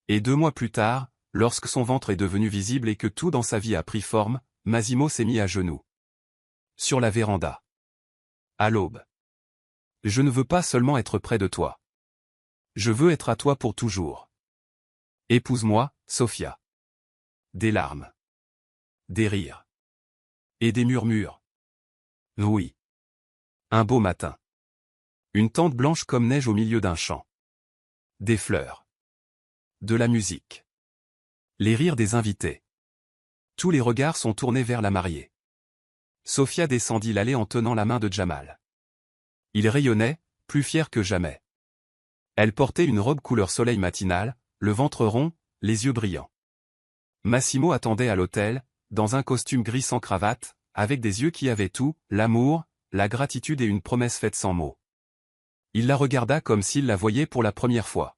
Et 2 mois plus tard, lorsque son ventre est devenu visible et que tout dans sa vie a pris forme, Massimo s'est mis à genoux. Sur la véranda. À l'aube. Je ne veux pas seulement être près de toi. Je veux être à toi pour toujours. Épouse-moi, Sophia. Des larmes. Des rires. Et des murmures. Oui. Un beau matin. Une tente blanche comme neige au milieu d'un champ. Des fleurs. De la musique. Les rires des invités. Tous les regards sont tournés vers la mariée. Sophia descendit l'allée en tenant la main de Jamal. Il rayonnait, plus fier que jamais. Elle portait une robe couleur soleil matinal, le ventre rond, les yeux brillants. Massimo attendait à l'hôtel, dans un costume gris sans cravate, avec des yeux qui avaient tout, l'amour, la gratitude et une promesse faite sans mots. Il la regarda comme s'il la voyait pour la première fois.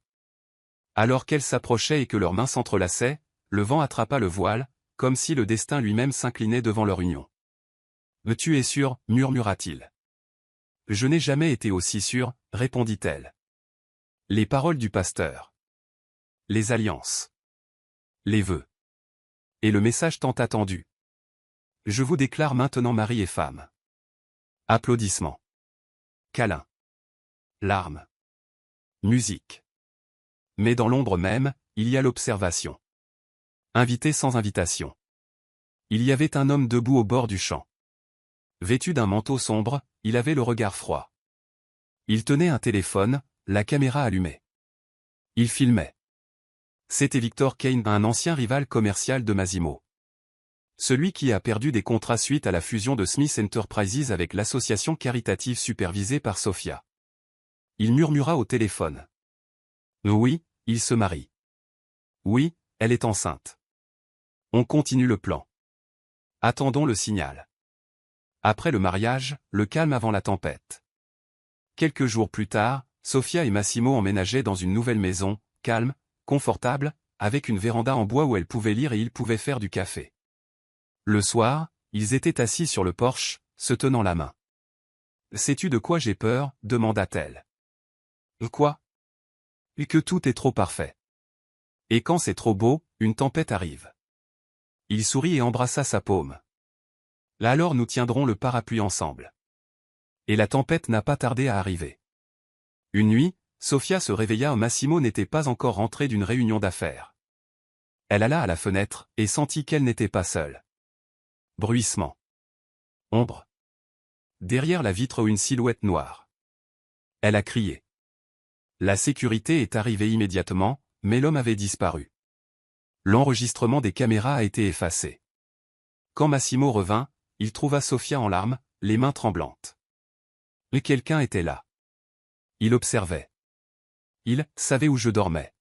Alors qu'elle s'approchait et que leurs mains s'entrelaçaient, le vent attrapa le voile, comme si le destin lui-même s'inclinait devant leur union. « Tu es sûr » murmura-t-il. « Je n'ai jamais été aussi sûr » répondit-elle. Les paroles du pasteur. Les alliances. Les vœux. Et le message tant attendu. « Je vous déclare maintenant mari et femme. » Applaudissements. Câlins. Larmes. Musique. Mais dans l'ombre même, il y a l'observation. Invité sans invitation. Il y avait un homme debout au bord du champ. Vêtu d'un manteau sombre, il avait le regard froid. Il tenait un téléphone, la caméra allumée. Il filmait. C'était Victor Kane, un ancien rival commercial de Massimo. Celui qui a perdu des contrats suite à la fusion de Smith Enterprises avec l'association caritative supervisée par Sophia. Il murmura au téléphone. Oui, il se marie. Oui, elle est enceinte. On continue le plan. Attendons le signal. Après le mariage, le calme avant la tempête. Quelques jours plus tard, Sophia et Massimo emménageaient dans une nouvelle maison, calme, confortable, avec une véranda en bois où elle pouvait lire et il pouvait faire du café. Le soir, ils étaient assis sur le porche, se tenant la main. « Sais-tu de quoi j'ai peur » demanda-t-elle. « Quoi » ? « Que tout est trop parfait. Et quand c'est trop beau, une tempête arrive. » Il sourit et embrassa sa paume. « Là alors nous tiendrons le parapluie ensemble. » Et la tempête n'a pas tardé à arriver. Une nuit, Sophia se réveilla. Massimo n'était pas encore rentré d'une réunion d'affaires. Elle alla à la fenêtre, et sentit qu'elle n'était pas seule. Bruissement. Ombre. Derrière la vitre une silhouette noire. Elle a crié. La sécurité est arrivée immédiatement, mais l'homme avait disparu. L'enregistrement des caméras a été effacé. Quand Massimo revint, il trouva Sophia en larmes, les mains tremblantes. Mais quelqu'un était là. Il observait. Il savait où je dormais.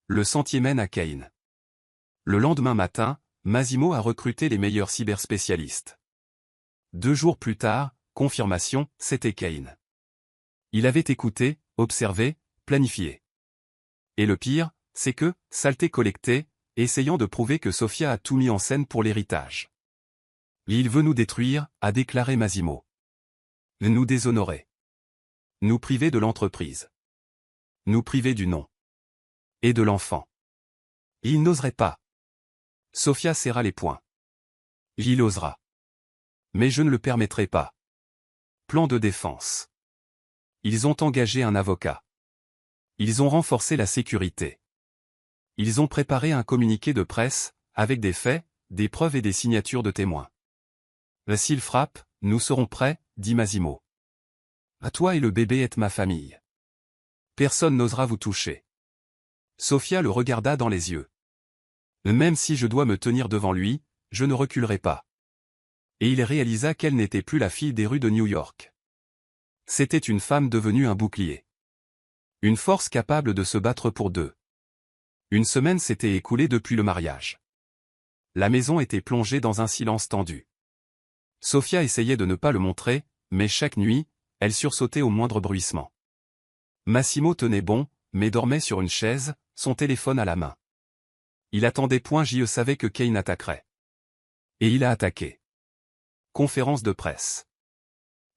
Le sentier mène à Kane. Le lendemain matin, Massimo a recruté les meilleurs cyberspécialistes. 2 jours plus tard, confirmation, c'était Kane. Il avait écouté, observé, planifié. Et le pire, c'est que, saleté collectée, essayant de prouver que Sophia a tout mis en scène pour l'héritage. Il veut nous détruire, a déclaré Massimo. Nous déshonorer. Nous priver de l'entreprise. Nous priver du nom. Et de l'enfant. Il n'oserait pas. Sophia serra les poings. Il osera. Mais je ne le permettrai pas. Plan de défense. Ils ont engagé un avocat. Ils ont renforcé la sécurité. Ils ont préparé un communiqué de presse, avec des faits, des preuves et des signatures de témoins. S'il frappe, nous serons prêts, dit Massimo. À toi et le bébé êtes ma famille. Personne n'osera vous toucher. Sophia le regarda dans les yeux. Même si je dois me tenir devant lui, je ne reculerai pas. Et il réalisa qu'elle n'était plus la fille des rues de New York. C'était une femme devenue un bouclier. Une force capable de se battre pour deux. Une semaine s'était écoulée depuis le mariage. La maison était plongée dans un silence tendu. Sophia essayait de ne pas le montrer, mais chaque nuit, elle sursautait au moindre bruissement. Massimo tenait bon, mais dormait sur une chaise, son téléphone à la main. Il attendait point. J.E. savait que Kane attaquerait. Et il a attaqué. Conférence de presse.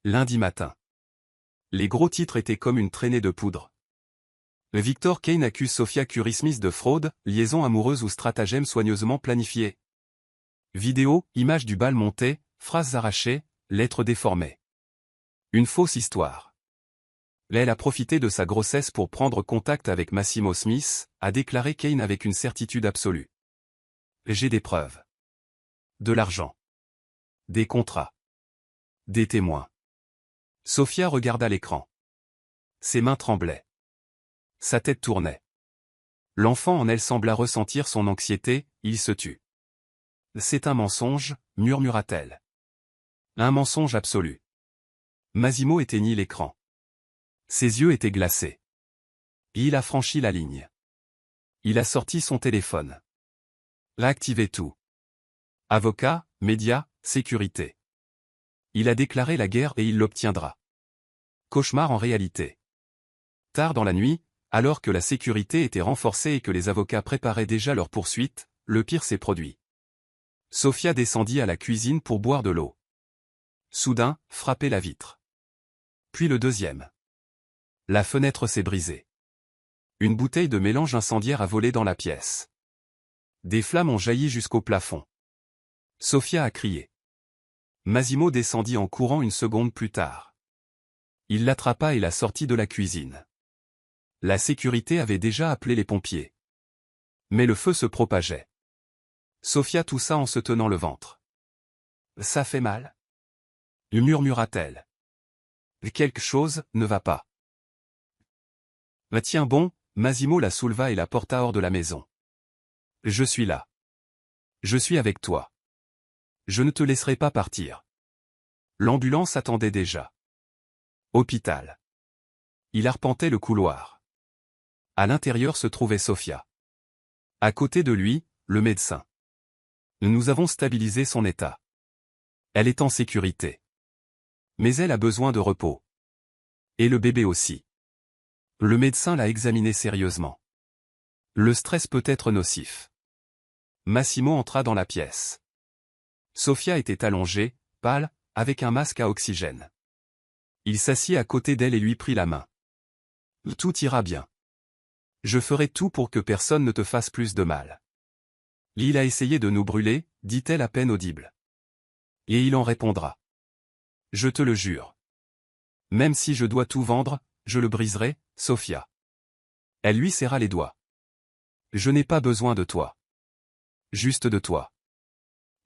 Lundi matin. Les gros titres étaient comme une traînée de poudre. Victor Kane accuse Sophia Curry-Smith de fraude, liaison amoureuse ou stratagème soigneusement planifié. Vidéo, images du bal monté, phrases arrachées, lettres déformées. Une fausse histoire. Elle a profité de sa grossesse pour prendre contact avec Massimo Smith, a déclaré Kane avec une certitude absolue. J'ai des preuves. De l'argent. Des contrats. Des témoins. Sophia regarda l'écran. Ses mains tremblaient. Sa tête tournait. L'enfant en elle sembla ressentir son anxiété, il se tut. C'est un mensonge, murmura-t-elle. Un mensonge absolu. Massimo éteignit l'écran. Ses yeux étaient glacés. Il a franchi la ligne. Il a sorti son téléphone. Réactivé tout. Avocat, médias, sécurité. Il a déclaré la guerre et il l'obtiendra. Cauchemar en réalité. Tard dans la nuit, alors que la sécurité était renforcée et que les avocats préparaient déjà leur poursuite, le pire s'est produit. Sophia descendit à la cuisine pour boire de l'eau. Soudain, frappait la vitre. Puis le deuxième. La fenêtre s'est brisée. Une bouteille de mélange incendiaire a volé dans la pièce. Des flammes ont jailli jusqu'au plafond. Sophia a crié. Massimo descendit en courant une seconde plus tard. Il l'attrapa et la sortit de la cuisine. La sécurité avait déjà appelé les pompiers. Mais le feu se propageait. Sophia toussa en se tenant le ventre. Ça fait mal? Murmura-t-elle. Quelque chose ne va pas. Tiens bon, Massimo la souleva et la porta hors de la maison. Je suis là. Je suis avec toi. Je ne te laisserai pas partir. L'ambulance attendait déjà. Hôpital. Il arpentait le couloir. À l'intérieur se trouvait Sophia. À côté de lui, le médecin. Nous avons stabilisé son état. Elle est en sécurité. Mais elle a besoin de repos. Et le bébé aussi. Le médecin l'a examiné sérieusement. Le stress peut être nocif. Massimo entra dans la pièce. Sophia était allongée, pâle, avec un masque à oxygène. Il s'assit à côté d'elle et lui prit la main. Tout ira bien. Je ferai tout pour que personne ne te fasse plus de mal. Il a essayé de nous brûler, dit-elle à peine audible. Et il en répondra. Je te le jure. Même si je dois tout vendre, je le briserai, Sophia. Elle lui serra les doigts. Je n'ai pas besoin de toi. Juste de toi.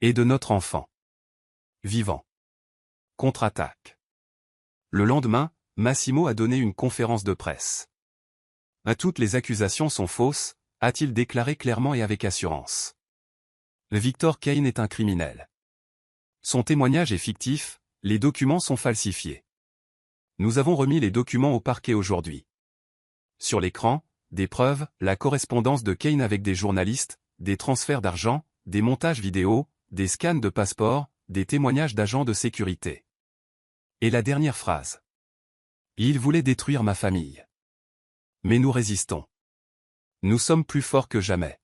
Et de notre enfant. Vivant. Contre-attaque. Le lendemain, Massimo a donné une conférence de presse. Toutes les accusations sont fausses, a-t-il déclaré clairement et avec assurance. Victor Kane est un criminel. Son témoignage est fictif, les documents sont falsifiés. Nous avons remis les documents au parquet aujourd'hui. Sur l'écran, des preuves, la correspondance de Kane avec des journalistes, des transferts d'argent, des montages vidéo, des scans de passeports, des témoignages d'agents de sécurité. Et la dernière phrase. Il voulait détruire ma famille. Mais nous résistons. Nous sommes plus forts que jamais.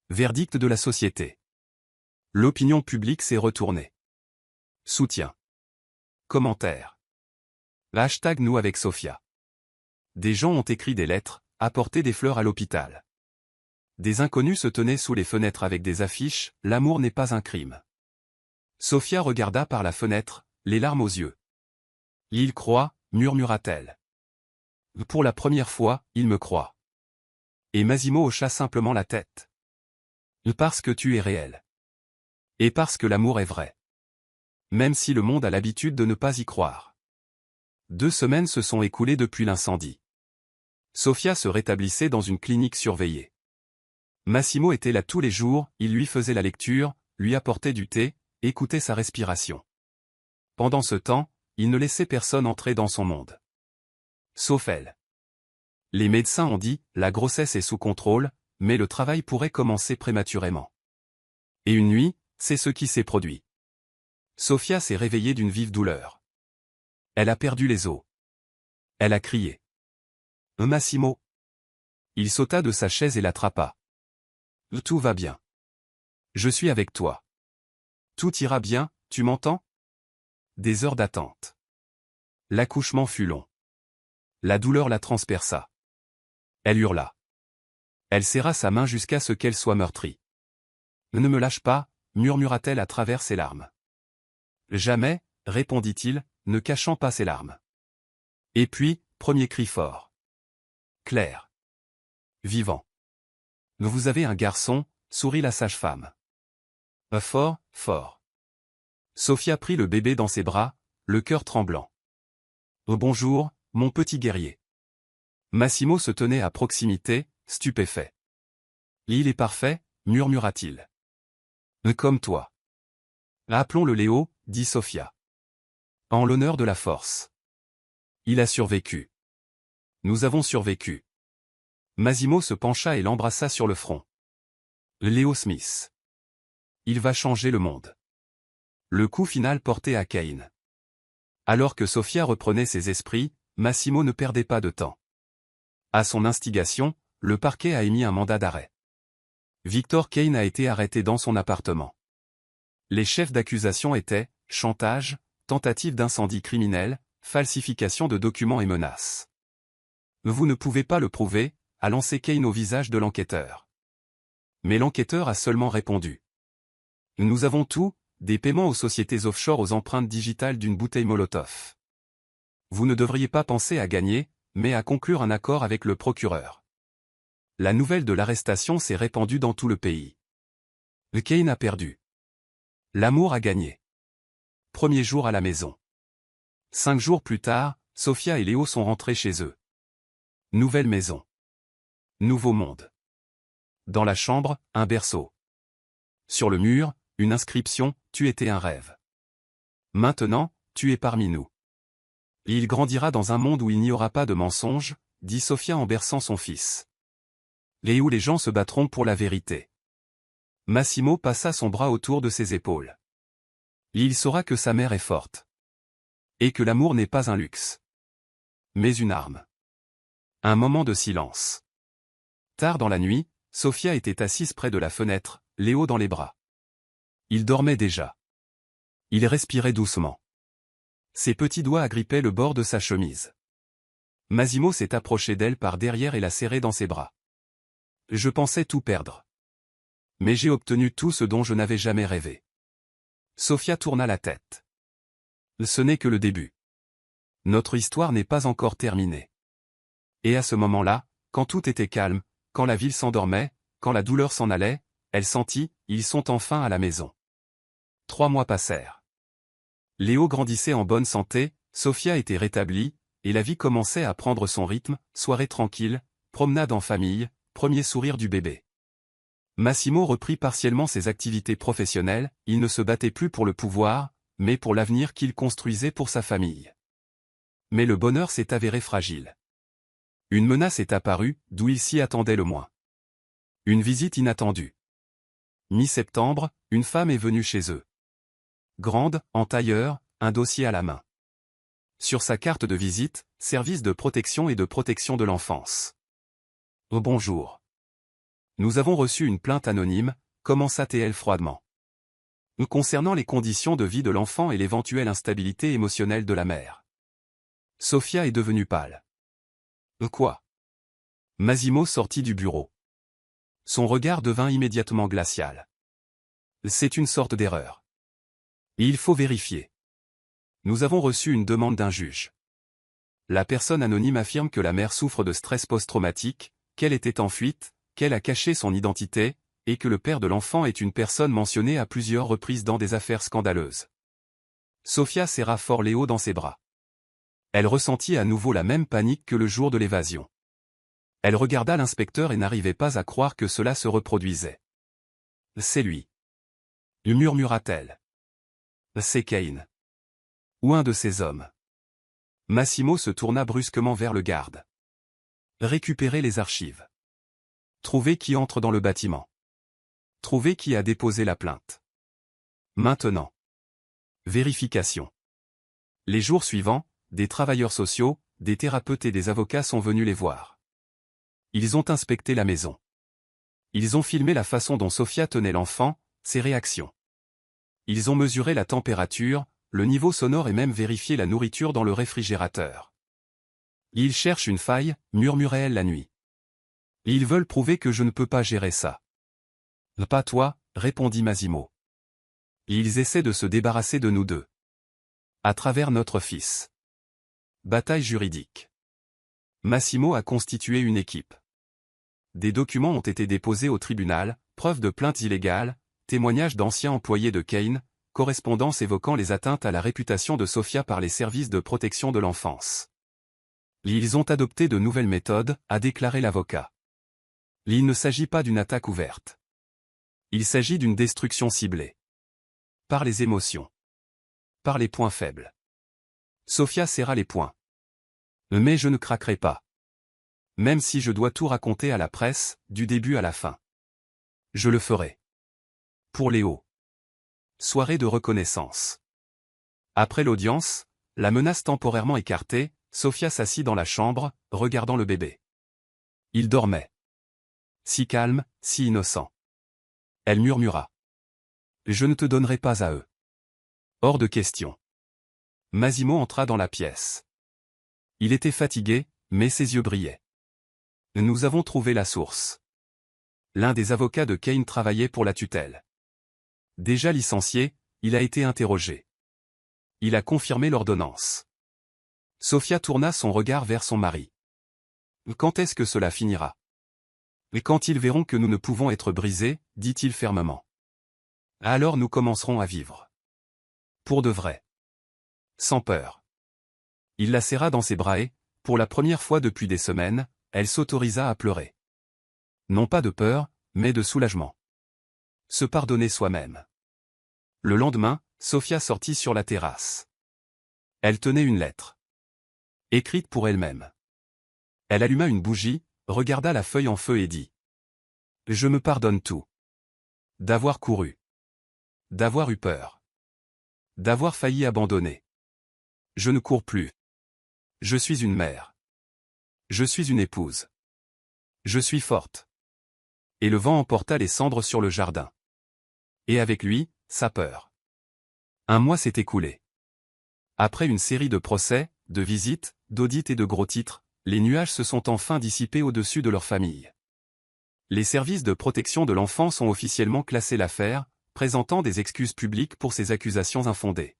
Verdict de la société. L'opinion publique s'est retournée. Soutien. Commentaires. Hashtag nous avec Sophia. Des gens ont écrit des lettres, apporté des fleurs à l'hôpital. Des inconnus se tenaient sous les fenêtres avec des affiches, l'amour n'est pas un crime. Sophia regarda par la fenêtre, les larmes aux yeux. Il croit, murmura-t-elle. Pour la première fois, il me croit. Et Massimo hocha simplement la tête. Parce que tu es réel. Et parce que l'amour est vrai. Même si le monde a l'habitude de ne pas y croire. 2 semaines se sont écoulées depuis l'incendie. Sophia se rétablissait dans une clinique surveillée. Massimo était là tous les jours, il lui faisait la lecture, lui apportait du thé, écoutait sa respiration. Pendant ce temps, il ne laissait personne entrer dans son monde. Sauf elle. Les médecins ont dit, la grossesse est sous contrôle, mais le travail pourrait commencer prématurément. Et une nuit, c'est ce qui s'est produit. Sophia s'est réveillée d'une vive douleur. Elle a perdu les os. Elle a crié. Massimo. Il sauta de sa chaise et l'attrapa. Tout va bien. Je suis avec toi. Tout ira bien, tu m'entends? Des heures d'attente. L'accouchement fut long. La douleur la transperça. Elle hurla. Elle serra sa main jusqu'à ce qu'elle soit meurtrie. Ne me lâche pas, murmura-t-elle à travers ses larmes. Jamais, répondit-il, ne cachant pas ses larmes. Et puis, premier cri fort. Claire. Vivant. Vous avez un garçon, sourit la sage-femme. Fort, fort. Sophia prit le bébé dans ses bras, le cœur tremblant. Oh bonjour, mon petit guerrier. Massimo se tenait à proximité, stupéfait. Il est parfait, murmura-t-il. Comme toi. Appelons-le Léo, dit Sophia. En l'honneur de la force. Il a survécu. Nous avons survécu. Massimo se pencha et l'embrassa sur le front. Léo Smith. Il va changer le monde. Le coup final porté à Kane. Alors que Sophia reprenait ses esprits, Massimo ne perdait pas de temps. À son instigation, le parquet a émis un mandat d'arrêt. Victor Kane a été arrêté dans son appartement. Les chefs d'accusation étaient chantage, tentative d'incendie criminel, falsification de documents et menaces. Vous ne pouvez pas le prouver, a lancé Kane au visage de l'enquêteur. Mais l'enquêteur a seulement répondu. Nous avons tout, des paiements aux sociétés offshore aux empreintes digitales d'une bouteille Molotov. Vous ne devriez pas penser à gagner, mais à conclure un accord avec le procureur. La nouvelle de l'arrestation s'est répandue dans tout le pays. Kane a perdu. L'amour a gagné. Premier jour à la maison. 5 jours plus tard, Sophia et Léo sont rentrés chez eux. Nouvelle maison. Nouveau monde. Dans la chambre, un berceau. Sur le mur, une inscription, tu étais un rêve. Maintenant, tu es parmi nous. Il grandira dans un monde où il n'y aura pas de mensonges, dit Sophia en berçant son fils. Et où les gens se battront pour la vérité. Massimo passa son bras autour de ses épaules. Il saura que sa mère est forte. Et que l'amour n'est pas un luxe. Mais une arme. Un moment de silence. Tard dans la nuit, Sophia était assise près de la fenêtre, Léo dans les bras. Il dormait déjà. Il respirait doucement. Ses petits doigts agrippaient le bord de sa chemise. Massimo s'est approché d'elle par derrière et l'a serrée dans ses bras. Je pensais tout perdre. Mais j'ai obtenu tout ce dont je n'avais jamais rêvé. Sophia tourna la tête. Ce n'est que le début. Notre histoire n'est pas encore terminée. Et à ce moment-là, quand tout était calme, quand la ville s'endormait, quand la douleur s'en allait, elle sentit, ils sont enfin à la maison. 3 mois passèrent. Léo grandissait en bonne santé, Sophia était rétablie, et la vie commençait à prendre son rythme, soirée tranquille, promenade en famille, premier sourire du bébé. Massimo reprit partiellement ses activités professionnelles, il ne se battait plus pour le pouvoir, mais pour l'avenir qu'il construisait pour sa famille. Mais le bonheur s'est avéré fragile. Une menace est apparue, d'où il s'y attendait le moins. Une visite inattendue. Mi-septembre, une femme est venue chez eux. Grande, en tailleur, un dossier à la main. Sur sa carte de visite, service de protection et de protection de l'enfance. Oh bonjour. Nous avons reçu une plainte anonyme, commença-t-elle froidement. Concernant les conditions de vie de l'enfant et l'éventuelle instabilité émotionnelle de la mère. Sophia est devenue pâle. Quoi? Massimo sortit du bureau. Son regard devint immédiatement glacial. C'est une sorte d'erreur. Il faut vérifier. Nous avons reçu une demande d'un juge. La personne anonyme affirme que la mère souffre de stress post-traumatique, qu'elle était en fuite, qu'elle a caché son identité, et que le père de l'enfant est une personne mentionnée à plusieurs reprises dans des affaires scandaleuses. Sophia serra fort Léo dans ses bras. Elle ressentit à nouveau la même panique que le jour de l'évasion. Elle regarda l'inspecteur et n'arrivait pas à croire que cela se reproduisait. C'est lui. Murmura-t-elle. C'est Kane. Ou un de ses hommes. Massimo se tourna brusquement vers le garde. Récupérer les archives. Trouver qui entre dans le bâtiment. Trouver qui a déposé la plainte. Maintenant. Vérification. Les jours suivants, des travailleurs sociaux, des thérapeutes et des avocats sont venus les voir. Ils ont inspecté la maison. Ils ont filmé la façon dont Sophia tenait l'enfant, ses réactions. Ils ont mesuré la température, le niveau sonore et même vérifié la nourriture dans le réfrigérateur. Ils cherchent une faille, murmurait-elle la nuit. Ils veulent prouver que je ne peux pas gérer ça. Pas toi, répondit Massimo. Ils essaient de se débarrasser de nous deux. À travers notre fils. Bataille juridique. Massimo a constitué une équipe. Des documents ont été déposés au tribunal, preuves de plaintes illégales, témoignages d'anciens employés de Kane, correspondances évoquant les atteintes à la réputation de Sofia par les services de protection de l'enfance. Ils ont adopté de nouvelles méthodes, a déclaré l'avocat. Il ne s'agit pas d'une attaque ouverte. Il s'agit d'une destruction ciblée. Par les émotions. Par les points faibles. Sofia serra les poings. Mais je ne craquerai pas. Même si je dois tout raconter à la presse, du début à la fin. Je le ferai. Pour Léo. Soirée de reconnaissance. Après l'audience, la menace temporairement écartée, Sofia s'assit dans la chambre, regardant le bébé. Il dormait. Si calme, si innocent. Elle murmura. Je ne te donnerai pas à eux. Hors de question. Massimo entra dans la pièce. Il était fatigué, mais ses yeux brillaient. Nous avons trouvé la source. L'un des avocats de Kane travaillait pour la tutelle. Déjà licencié, il a été interrogé. Il a confirmé l'ordonnance. Sofia tourna son regard vers son mari. Quand est-ce que cela finira? Et quand ils verront que nous ne pouvons être brisés, dit-il fermement. Alors nous commencerons à vivre. Pour de vrai. Sans peur. Il la serra dans ses bras et, pour la première fois depuis des semaines, elle s'autorisa à pleurer. Non pas de peur, mais de soulagement. Se pardonner soi-même. Le lendemain, Sofia sortit sur la terrasse. Elle tenait une lettre. Écrite pour elle-même. Elle alluma une bougie, regarda la feuille en feu et dit. Je me pardonne tout. D'avoir couru. D'avoir eu peur. D'avoir failli abandonner. Je ne cours plus. Je suis une mère. Je suis une épouse. Je suis forte. Et le vent emporta les cendres sur le jardin. Et avec lui, sa peur. Un mois s'est écoulé. Après une série de procès, de visites, d'audits et de gros titres, les nuages se sont enfin dissipés au-dessus de leur famille. Les services de protection de l'enfance ont officiellement classé l'affaire, présentant des excuses publiques pour ces accusations infondées.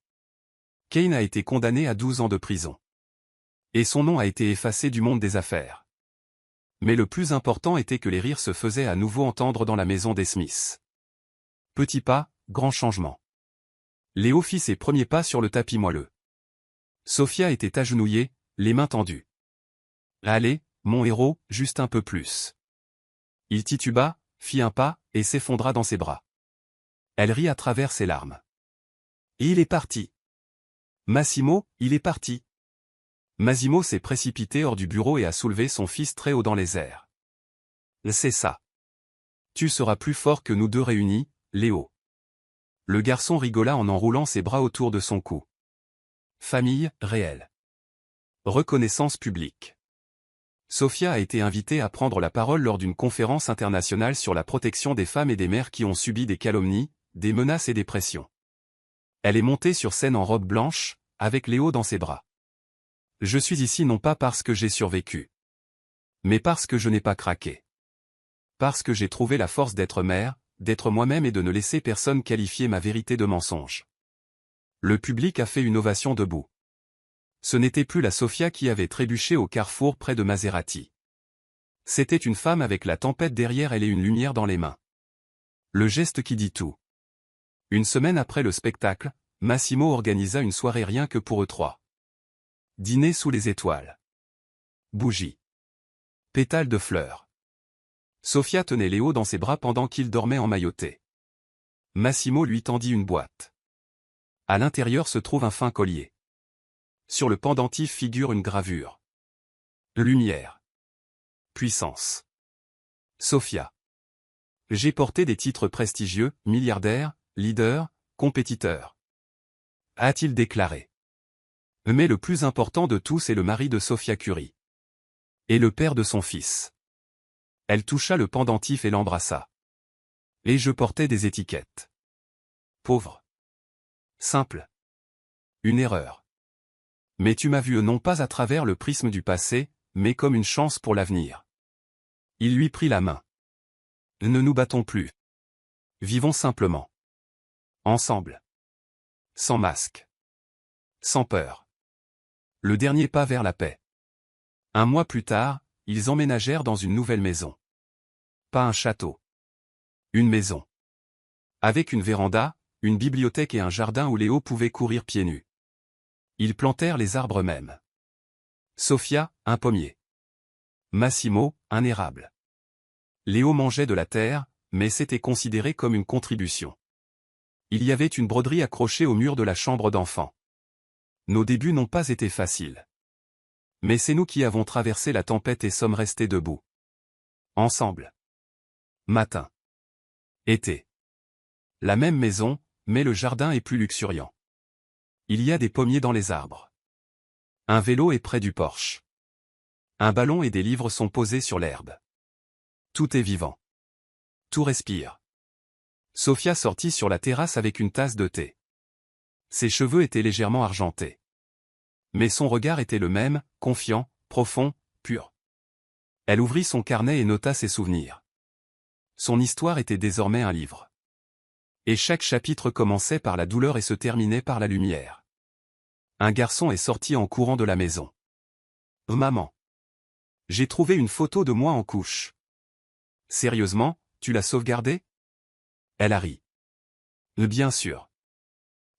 Kane a été condamné à 12 ans de prison. Et son nom a été effacé du monde des affaires. Mais le plus important était que les rires se faisaient à nouveau entendre dans la maison des Smith. Petit pas, grand changement. Léo fit ses premiers pas sur le tapis moelleux. Sofia était agenouillée, les mains tendues. Allez, mon héros, juste un peu plus. Il tituba, fit un pas, et s'effondra dans ses bras. Elle rit à travers ses larmes. Et il est parti. Massimo, il est parti. Massimo s'est précipité hors du bureau et a soulevé son fils très haut dans les airs. C'est ça. Tu seras plus fort que nous deux réunis, Léo. Le garçon rigola en enroulant ses bras autour de son cou. Famille, réelle. Reconnaissance publique. Sofia a été invitée à prendre la parole lors d'une conférence internationale sur la protection des femmes et des mères qui ont subi des calomnies, des menaces et des pressions. Elle est montée sur scène en robe blanche, avec Léo dans ses bras. Je suis ici non pas parce que j'ai survécu, mais parce que je n'ai pas craqué. Parce que j'ai trouvé la force d'être mère, d'être moi-même et de ne laisser personne qualifier ma vérité de mensonge. Le public a fait une ovation debout. Ce n'était plus la Sofia qui avait trébuché au carrefour près de Maserati. C'était une femme avec la tempête derrière elle et une lumière dans les mains. Le geste qui dit tout. Une semaine après le spectacle, Massimo organisa une soirée rien que pour eux trois. Dîner sous les étoiles. Bougies. Pétales de fleurs. Sofia tenait Léo dans ses bras pendant qu'il dormait emmailloté. Massimo lui tendit une boîte. À l'intérieur se trouve un fin collier. Sur le pendentif figure une gravure. Lumière. Puissance. Sofia. J'ai porté des titres prestigieux, milliardaire, leader, compétiteur. A-t-il déclaré. Mais le plus important de tous est le mari de Sofia Curie. Et le père de son fils. Elle toucha le pendentif et l'embrassa. Et je portais des étiquettes. Pauvre. Simple. Une erreur. Mais tu m'as vu non pas à travers le prisme du passé, mais comme une chance pour l'avenir. Il lui prit la main. Ne nous battons plus. Vivons simplement. Ensemble. Sans masque. Sans peur. Le dernier pas vers la paix. Un mois plus tard, ils emménagèrent dans une nouvelle maison. Pas un château. Une maison. Avec une véranda, une bibliothèque et un jardin où Léo pouvait courir pieds nus. Ils plantèrent les arbres eux-mêmes. Sofia, un pommier. Massimo, un érable. Léo mangeait de la terre, mais c'était considéré comme une contribution. Il y avait une broderie accrochée au mur de la chambre d'enfant. Nos débuts n'ont pas été faciles. Mais c'est nous qui avons traversé la tempête et sommes restés debout. Ensemble. Matin. Été. La même maison, mais le jardin est plus luxuriant. Il y a des pommiers dans les arbres. Un vélo est près du porche. Un ballon et des livres sont posés sur l'herbe. Tout est vivant. Tout respire. Sofia sortit sur la terrasse avec une tasse de thé. Ses cheveux étaient légèrement argentés. Mais son regard était le même, confiant, profond, pur. Elle ouvrit son carnet et nota ses souvenirs. Son histoire était désormais un livre. Et chaque chapitre commençait par la douleur et se terminait par la lumière. Un garçon est sorti en courant de la maison. « Maman. J'ai trouvé une photo de moi en couche. » « Sérieusement, tu l'as sauvegardée ?» Elle a ri. « Bien sûr.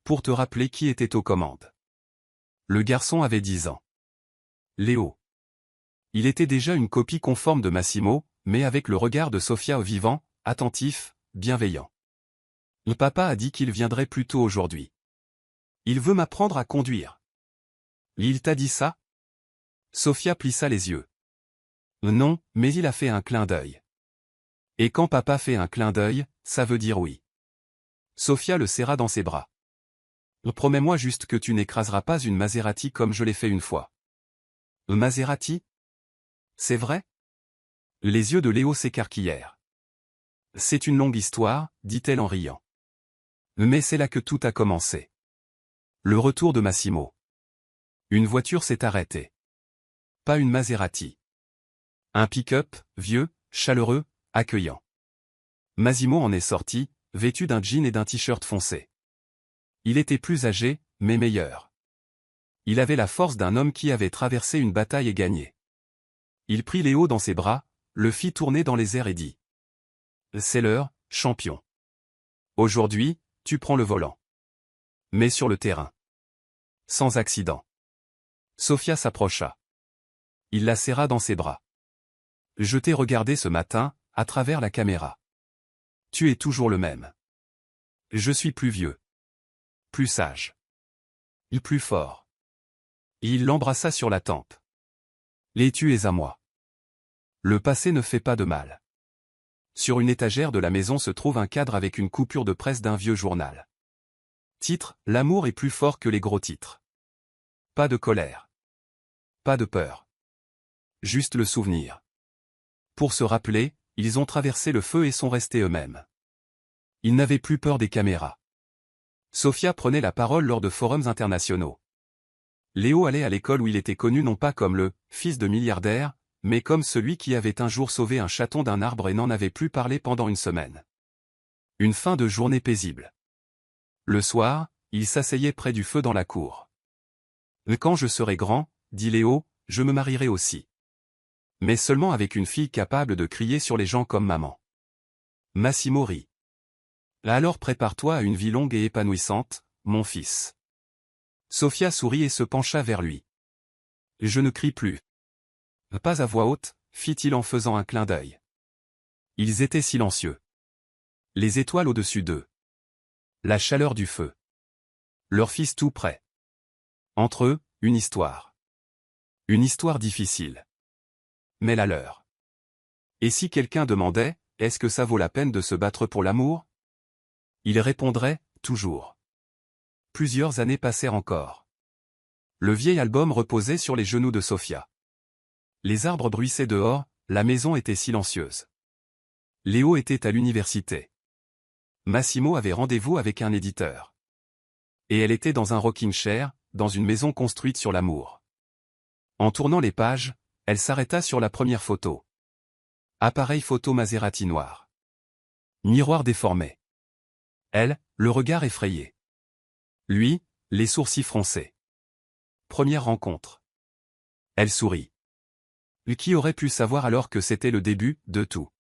Pour te rappeler qui était aux commandes. » Le garçon avait 10 ans. Léo. Il était déjà une copie conforme de Massimo, mais avec le regard de Sofia au vivant, attentif, bienveillant. Le papa a dit qu'il viendrait plus tôt aujourd'hui. Il veut m'apprendre à conduire. Il t'a dit ça? Sofia plissa les yeux. Non, mais il a fait un clin d'œil. Et quand papa fait un clin d'œil, ça veut dire oui. Sofia le serra dans ses bras. Promets-moi juste que tu n'écraseras pas une Maserati comme je l'ai fait une fois. Maserati? C'est vrai? Les yeux de Léo s'écarquillèrent. C'est une longue histoire, dit-elle en riant. Mais c'est là que tout a commencé. Le retour de Massimo. Une voiture s'est arrêtée. Pas une Maserati. Un pick-up, vieux, chaleureux, accueillant. Massimo en est sorti, vêtu d'un jean et d'un t-shirt foncé. Il était plus âgé, mais meilleur. Il avait la force d'un homme qui avait traversé une bataille et gagné. Il prit Léo dans ses bras, le fit tourner dans les airs et dit. C'est l'heure, champion. Aujourd'hui, tu prends le volant. Mais sur le terrain. Sans accident. Sofia s'approcha. Il la serra dans ses bras. Je t'ai regardé ce matin, à travers la caméra. Tu es toujours le même. Je suis plus vieux. Plus sage. Et plus fort. Et il l'embrassa sur la tempe. Et tu es à moi. Le passé ne fait pas de mal. Sur une étagère de la maison se trouve un cadre avec une coupure de presse d'un vieux journal. Titre, l'amour est plus fort que les gros titres. Pas de colère. Pas de peur. Juste le souvenir. Pour se rappeler, ils ont traversé le feu et sont restés eux-mêmes. Ils n'avaient plus peur des caméras. Sofia prenait la parole lors de forums internationaux. Léo allait à l'école où il était connu non pas comme le « fils de milliardaire », mais comme celui qui avait un jour sauvé un chaton d'un arbre et n'en avait plus parlé pendant une semaine. Une fin de journée paisible. Le soir, il s'asseyait près du feu dans la cour. « Quand je serai grand, dit Léo, je me marierai aussi. Mais seulement avec une fille capable de crier sur les gens comme maman. » Massimo rit. « Alors prépare-toi à une vie longue et épanouissante, mon fils. » Sofia sourit et se pencha vers lui. « Je ne crie plus. » Pas à voix haute, fit-il en faisant un clin d'œil. Ils étaient silencieux. Les étoiles au-dessus d'eux. La chaleur du feu. Leur fils tout près. Entre eux, une histoire. Une histoire difficile. Mais la leur. Et si quelqu'un demandait, est-ce que ça vaut la peine de se battre pour l'amour? Il répondrait, toujours. Plusieurs années passèrent encore. Le vieil album reposait sur les genoux de Sofia. Les arbres bruissaient dehors, la maison était silencieuse. Léo était à l'université. Massimo avait rendez-vous avec un éditeur. Et elle était dans un rocking chair, dans une maison construite sur l'amour. En tournant les pages, elle s'arrêta sur la première photo. Appareil photo Maserati noir. Miroir déformé. Elle, le regard effrayé. Lui, les sourcils froncés. première rencontre. Elle sourit. Qui aurait pu savoir alors que c'était le début de tout?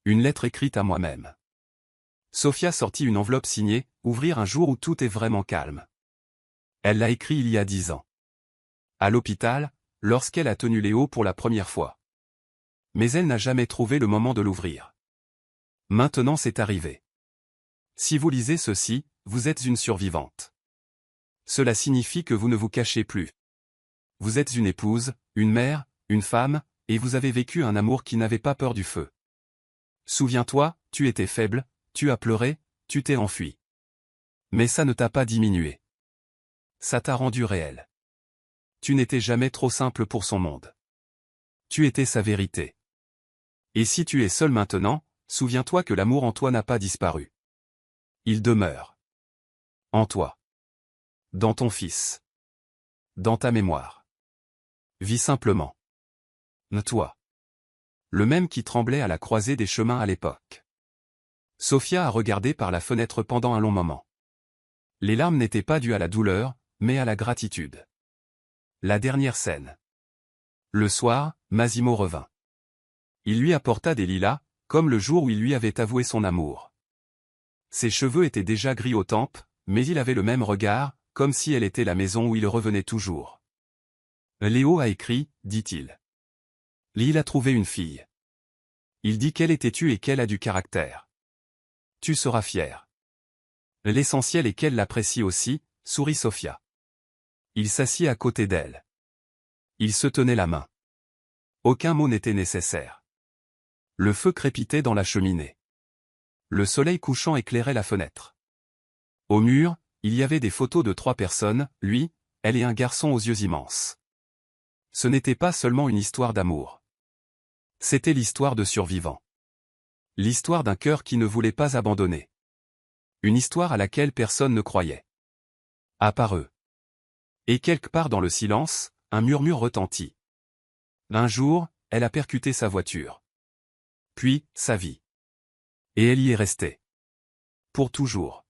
Une lettre écrite à moi-même. Sophia sortit une enveloppe signée, ouvrir un jour où tout est vraiment calme. Elle l'a écrit il y a 10 ans. À l'hôpital, lorsqu'elle a tenu Léo pour la première fois. Mais elle n'a jamais trouvé le moment de l'ouvrir. Maintenant c'est arrivé. Si vous lisez ceci, vous êtes une survivante. Cela signifie que vous ne vous cachez plus. Vous êtes une épouse, une mère, une femme, et vous avez vécu un amour qui n'avait pas peur du feu. Souviens-toi, tu étais faible, tu as pleuré, tu t'es enfui. Mais ça ne t'a pas diminué. Ça t'a rendu réel. Tu n'étais jamais trop simple pour son monde. Tu étais sa vérité. Et si tu es seul maintenant, souviens-toi que l'amour en toi n'a pas disparu. Il demeure. En toi. Dans ton fils. Dans ta mémoire. Vis simplement. Toi. Le même qui tremblait à la croisée des chemins à l'époque. Sophia a regardé par la fenêtre pendant un long moment. Les larmes n'étaient pas dues à la douleur, mais à la gratitude. La dernière scène. Le soir, Massimo revint. Il lui apporta des lilas, comme le jour où il lui avait avoué son amour. Ses cheveux étaient déjà gris aux tempes, mais il avait le même regard, comme si elle était la maison où il revenait toujours. Léo a écrit, dit-il. Il a trouvé une fille. Il dit qu'elle est têtue et qu'elle a du caractère. Tu seras fier. L'essentiel est qu'elle l'apprécie aussi, sourit Sophia. Il s'assit à côté d'elle. Ils se tenaient la main. Aucun mot n'était nécessaire. Le feu crépitait dans la cheminée. Le soleil couchant éclairait la fenêtre. Au mur, il y avait des photos de 3 personnes, lui, elle et un garçon aux yeux immenses. Ce n'était pas seulement une histoire d'amour. C'était l'histoire de survivants. L'histoire d'un cœur qui ne voulait pas abandonner. Une histoire à laquelle personne ne croyait. À part eux. Et quelque part dans le silence, un murmure retentit. Un jour, elle a percuté sa voiture. Puis, sa vie. Et elle y est restée. Pour toujours.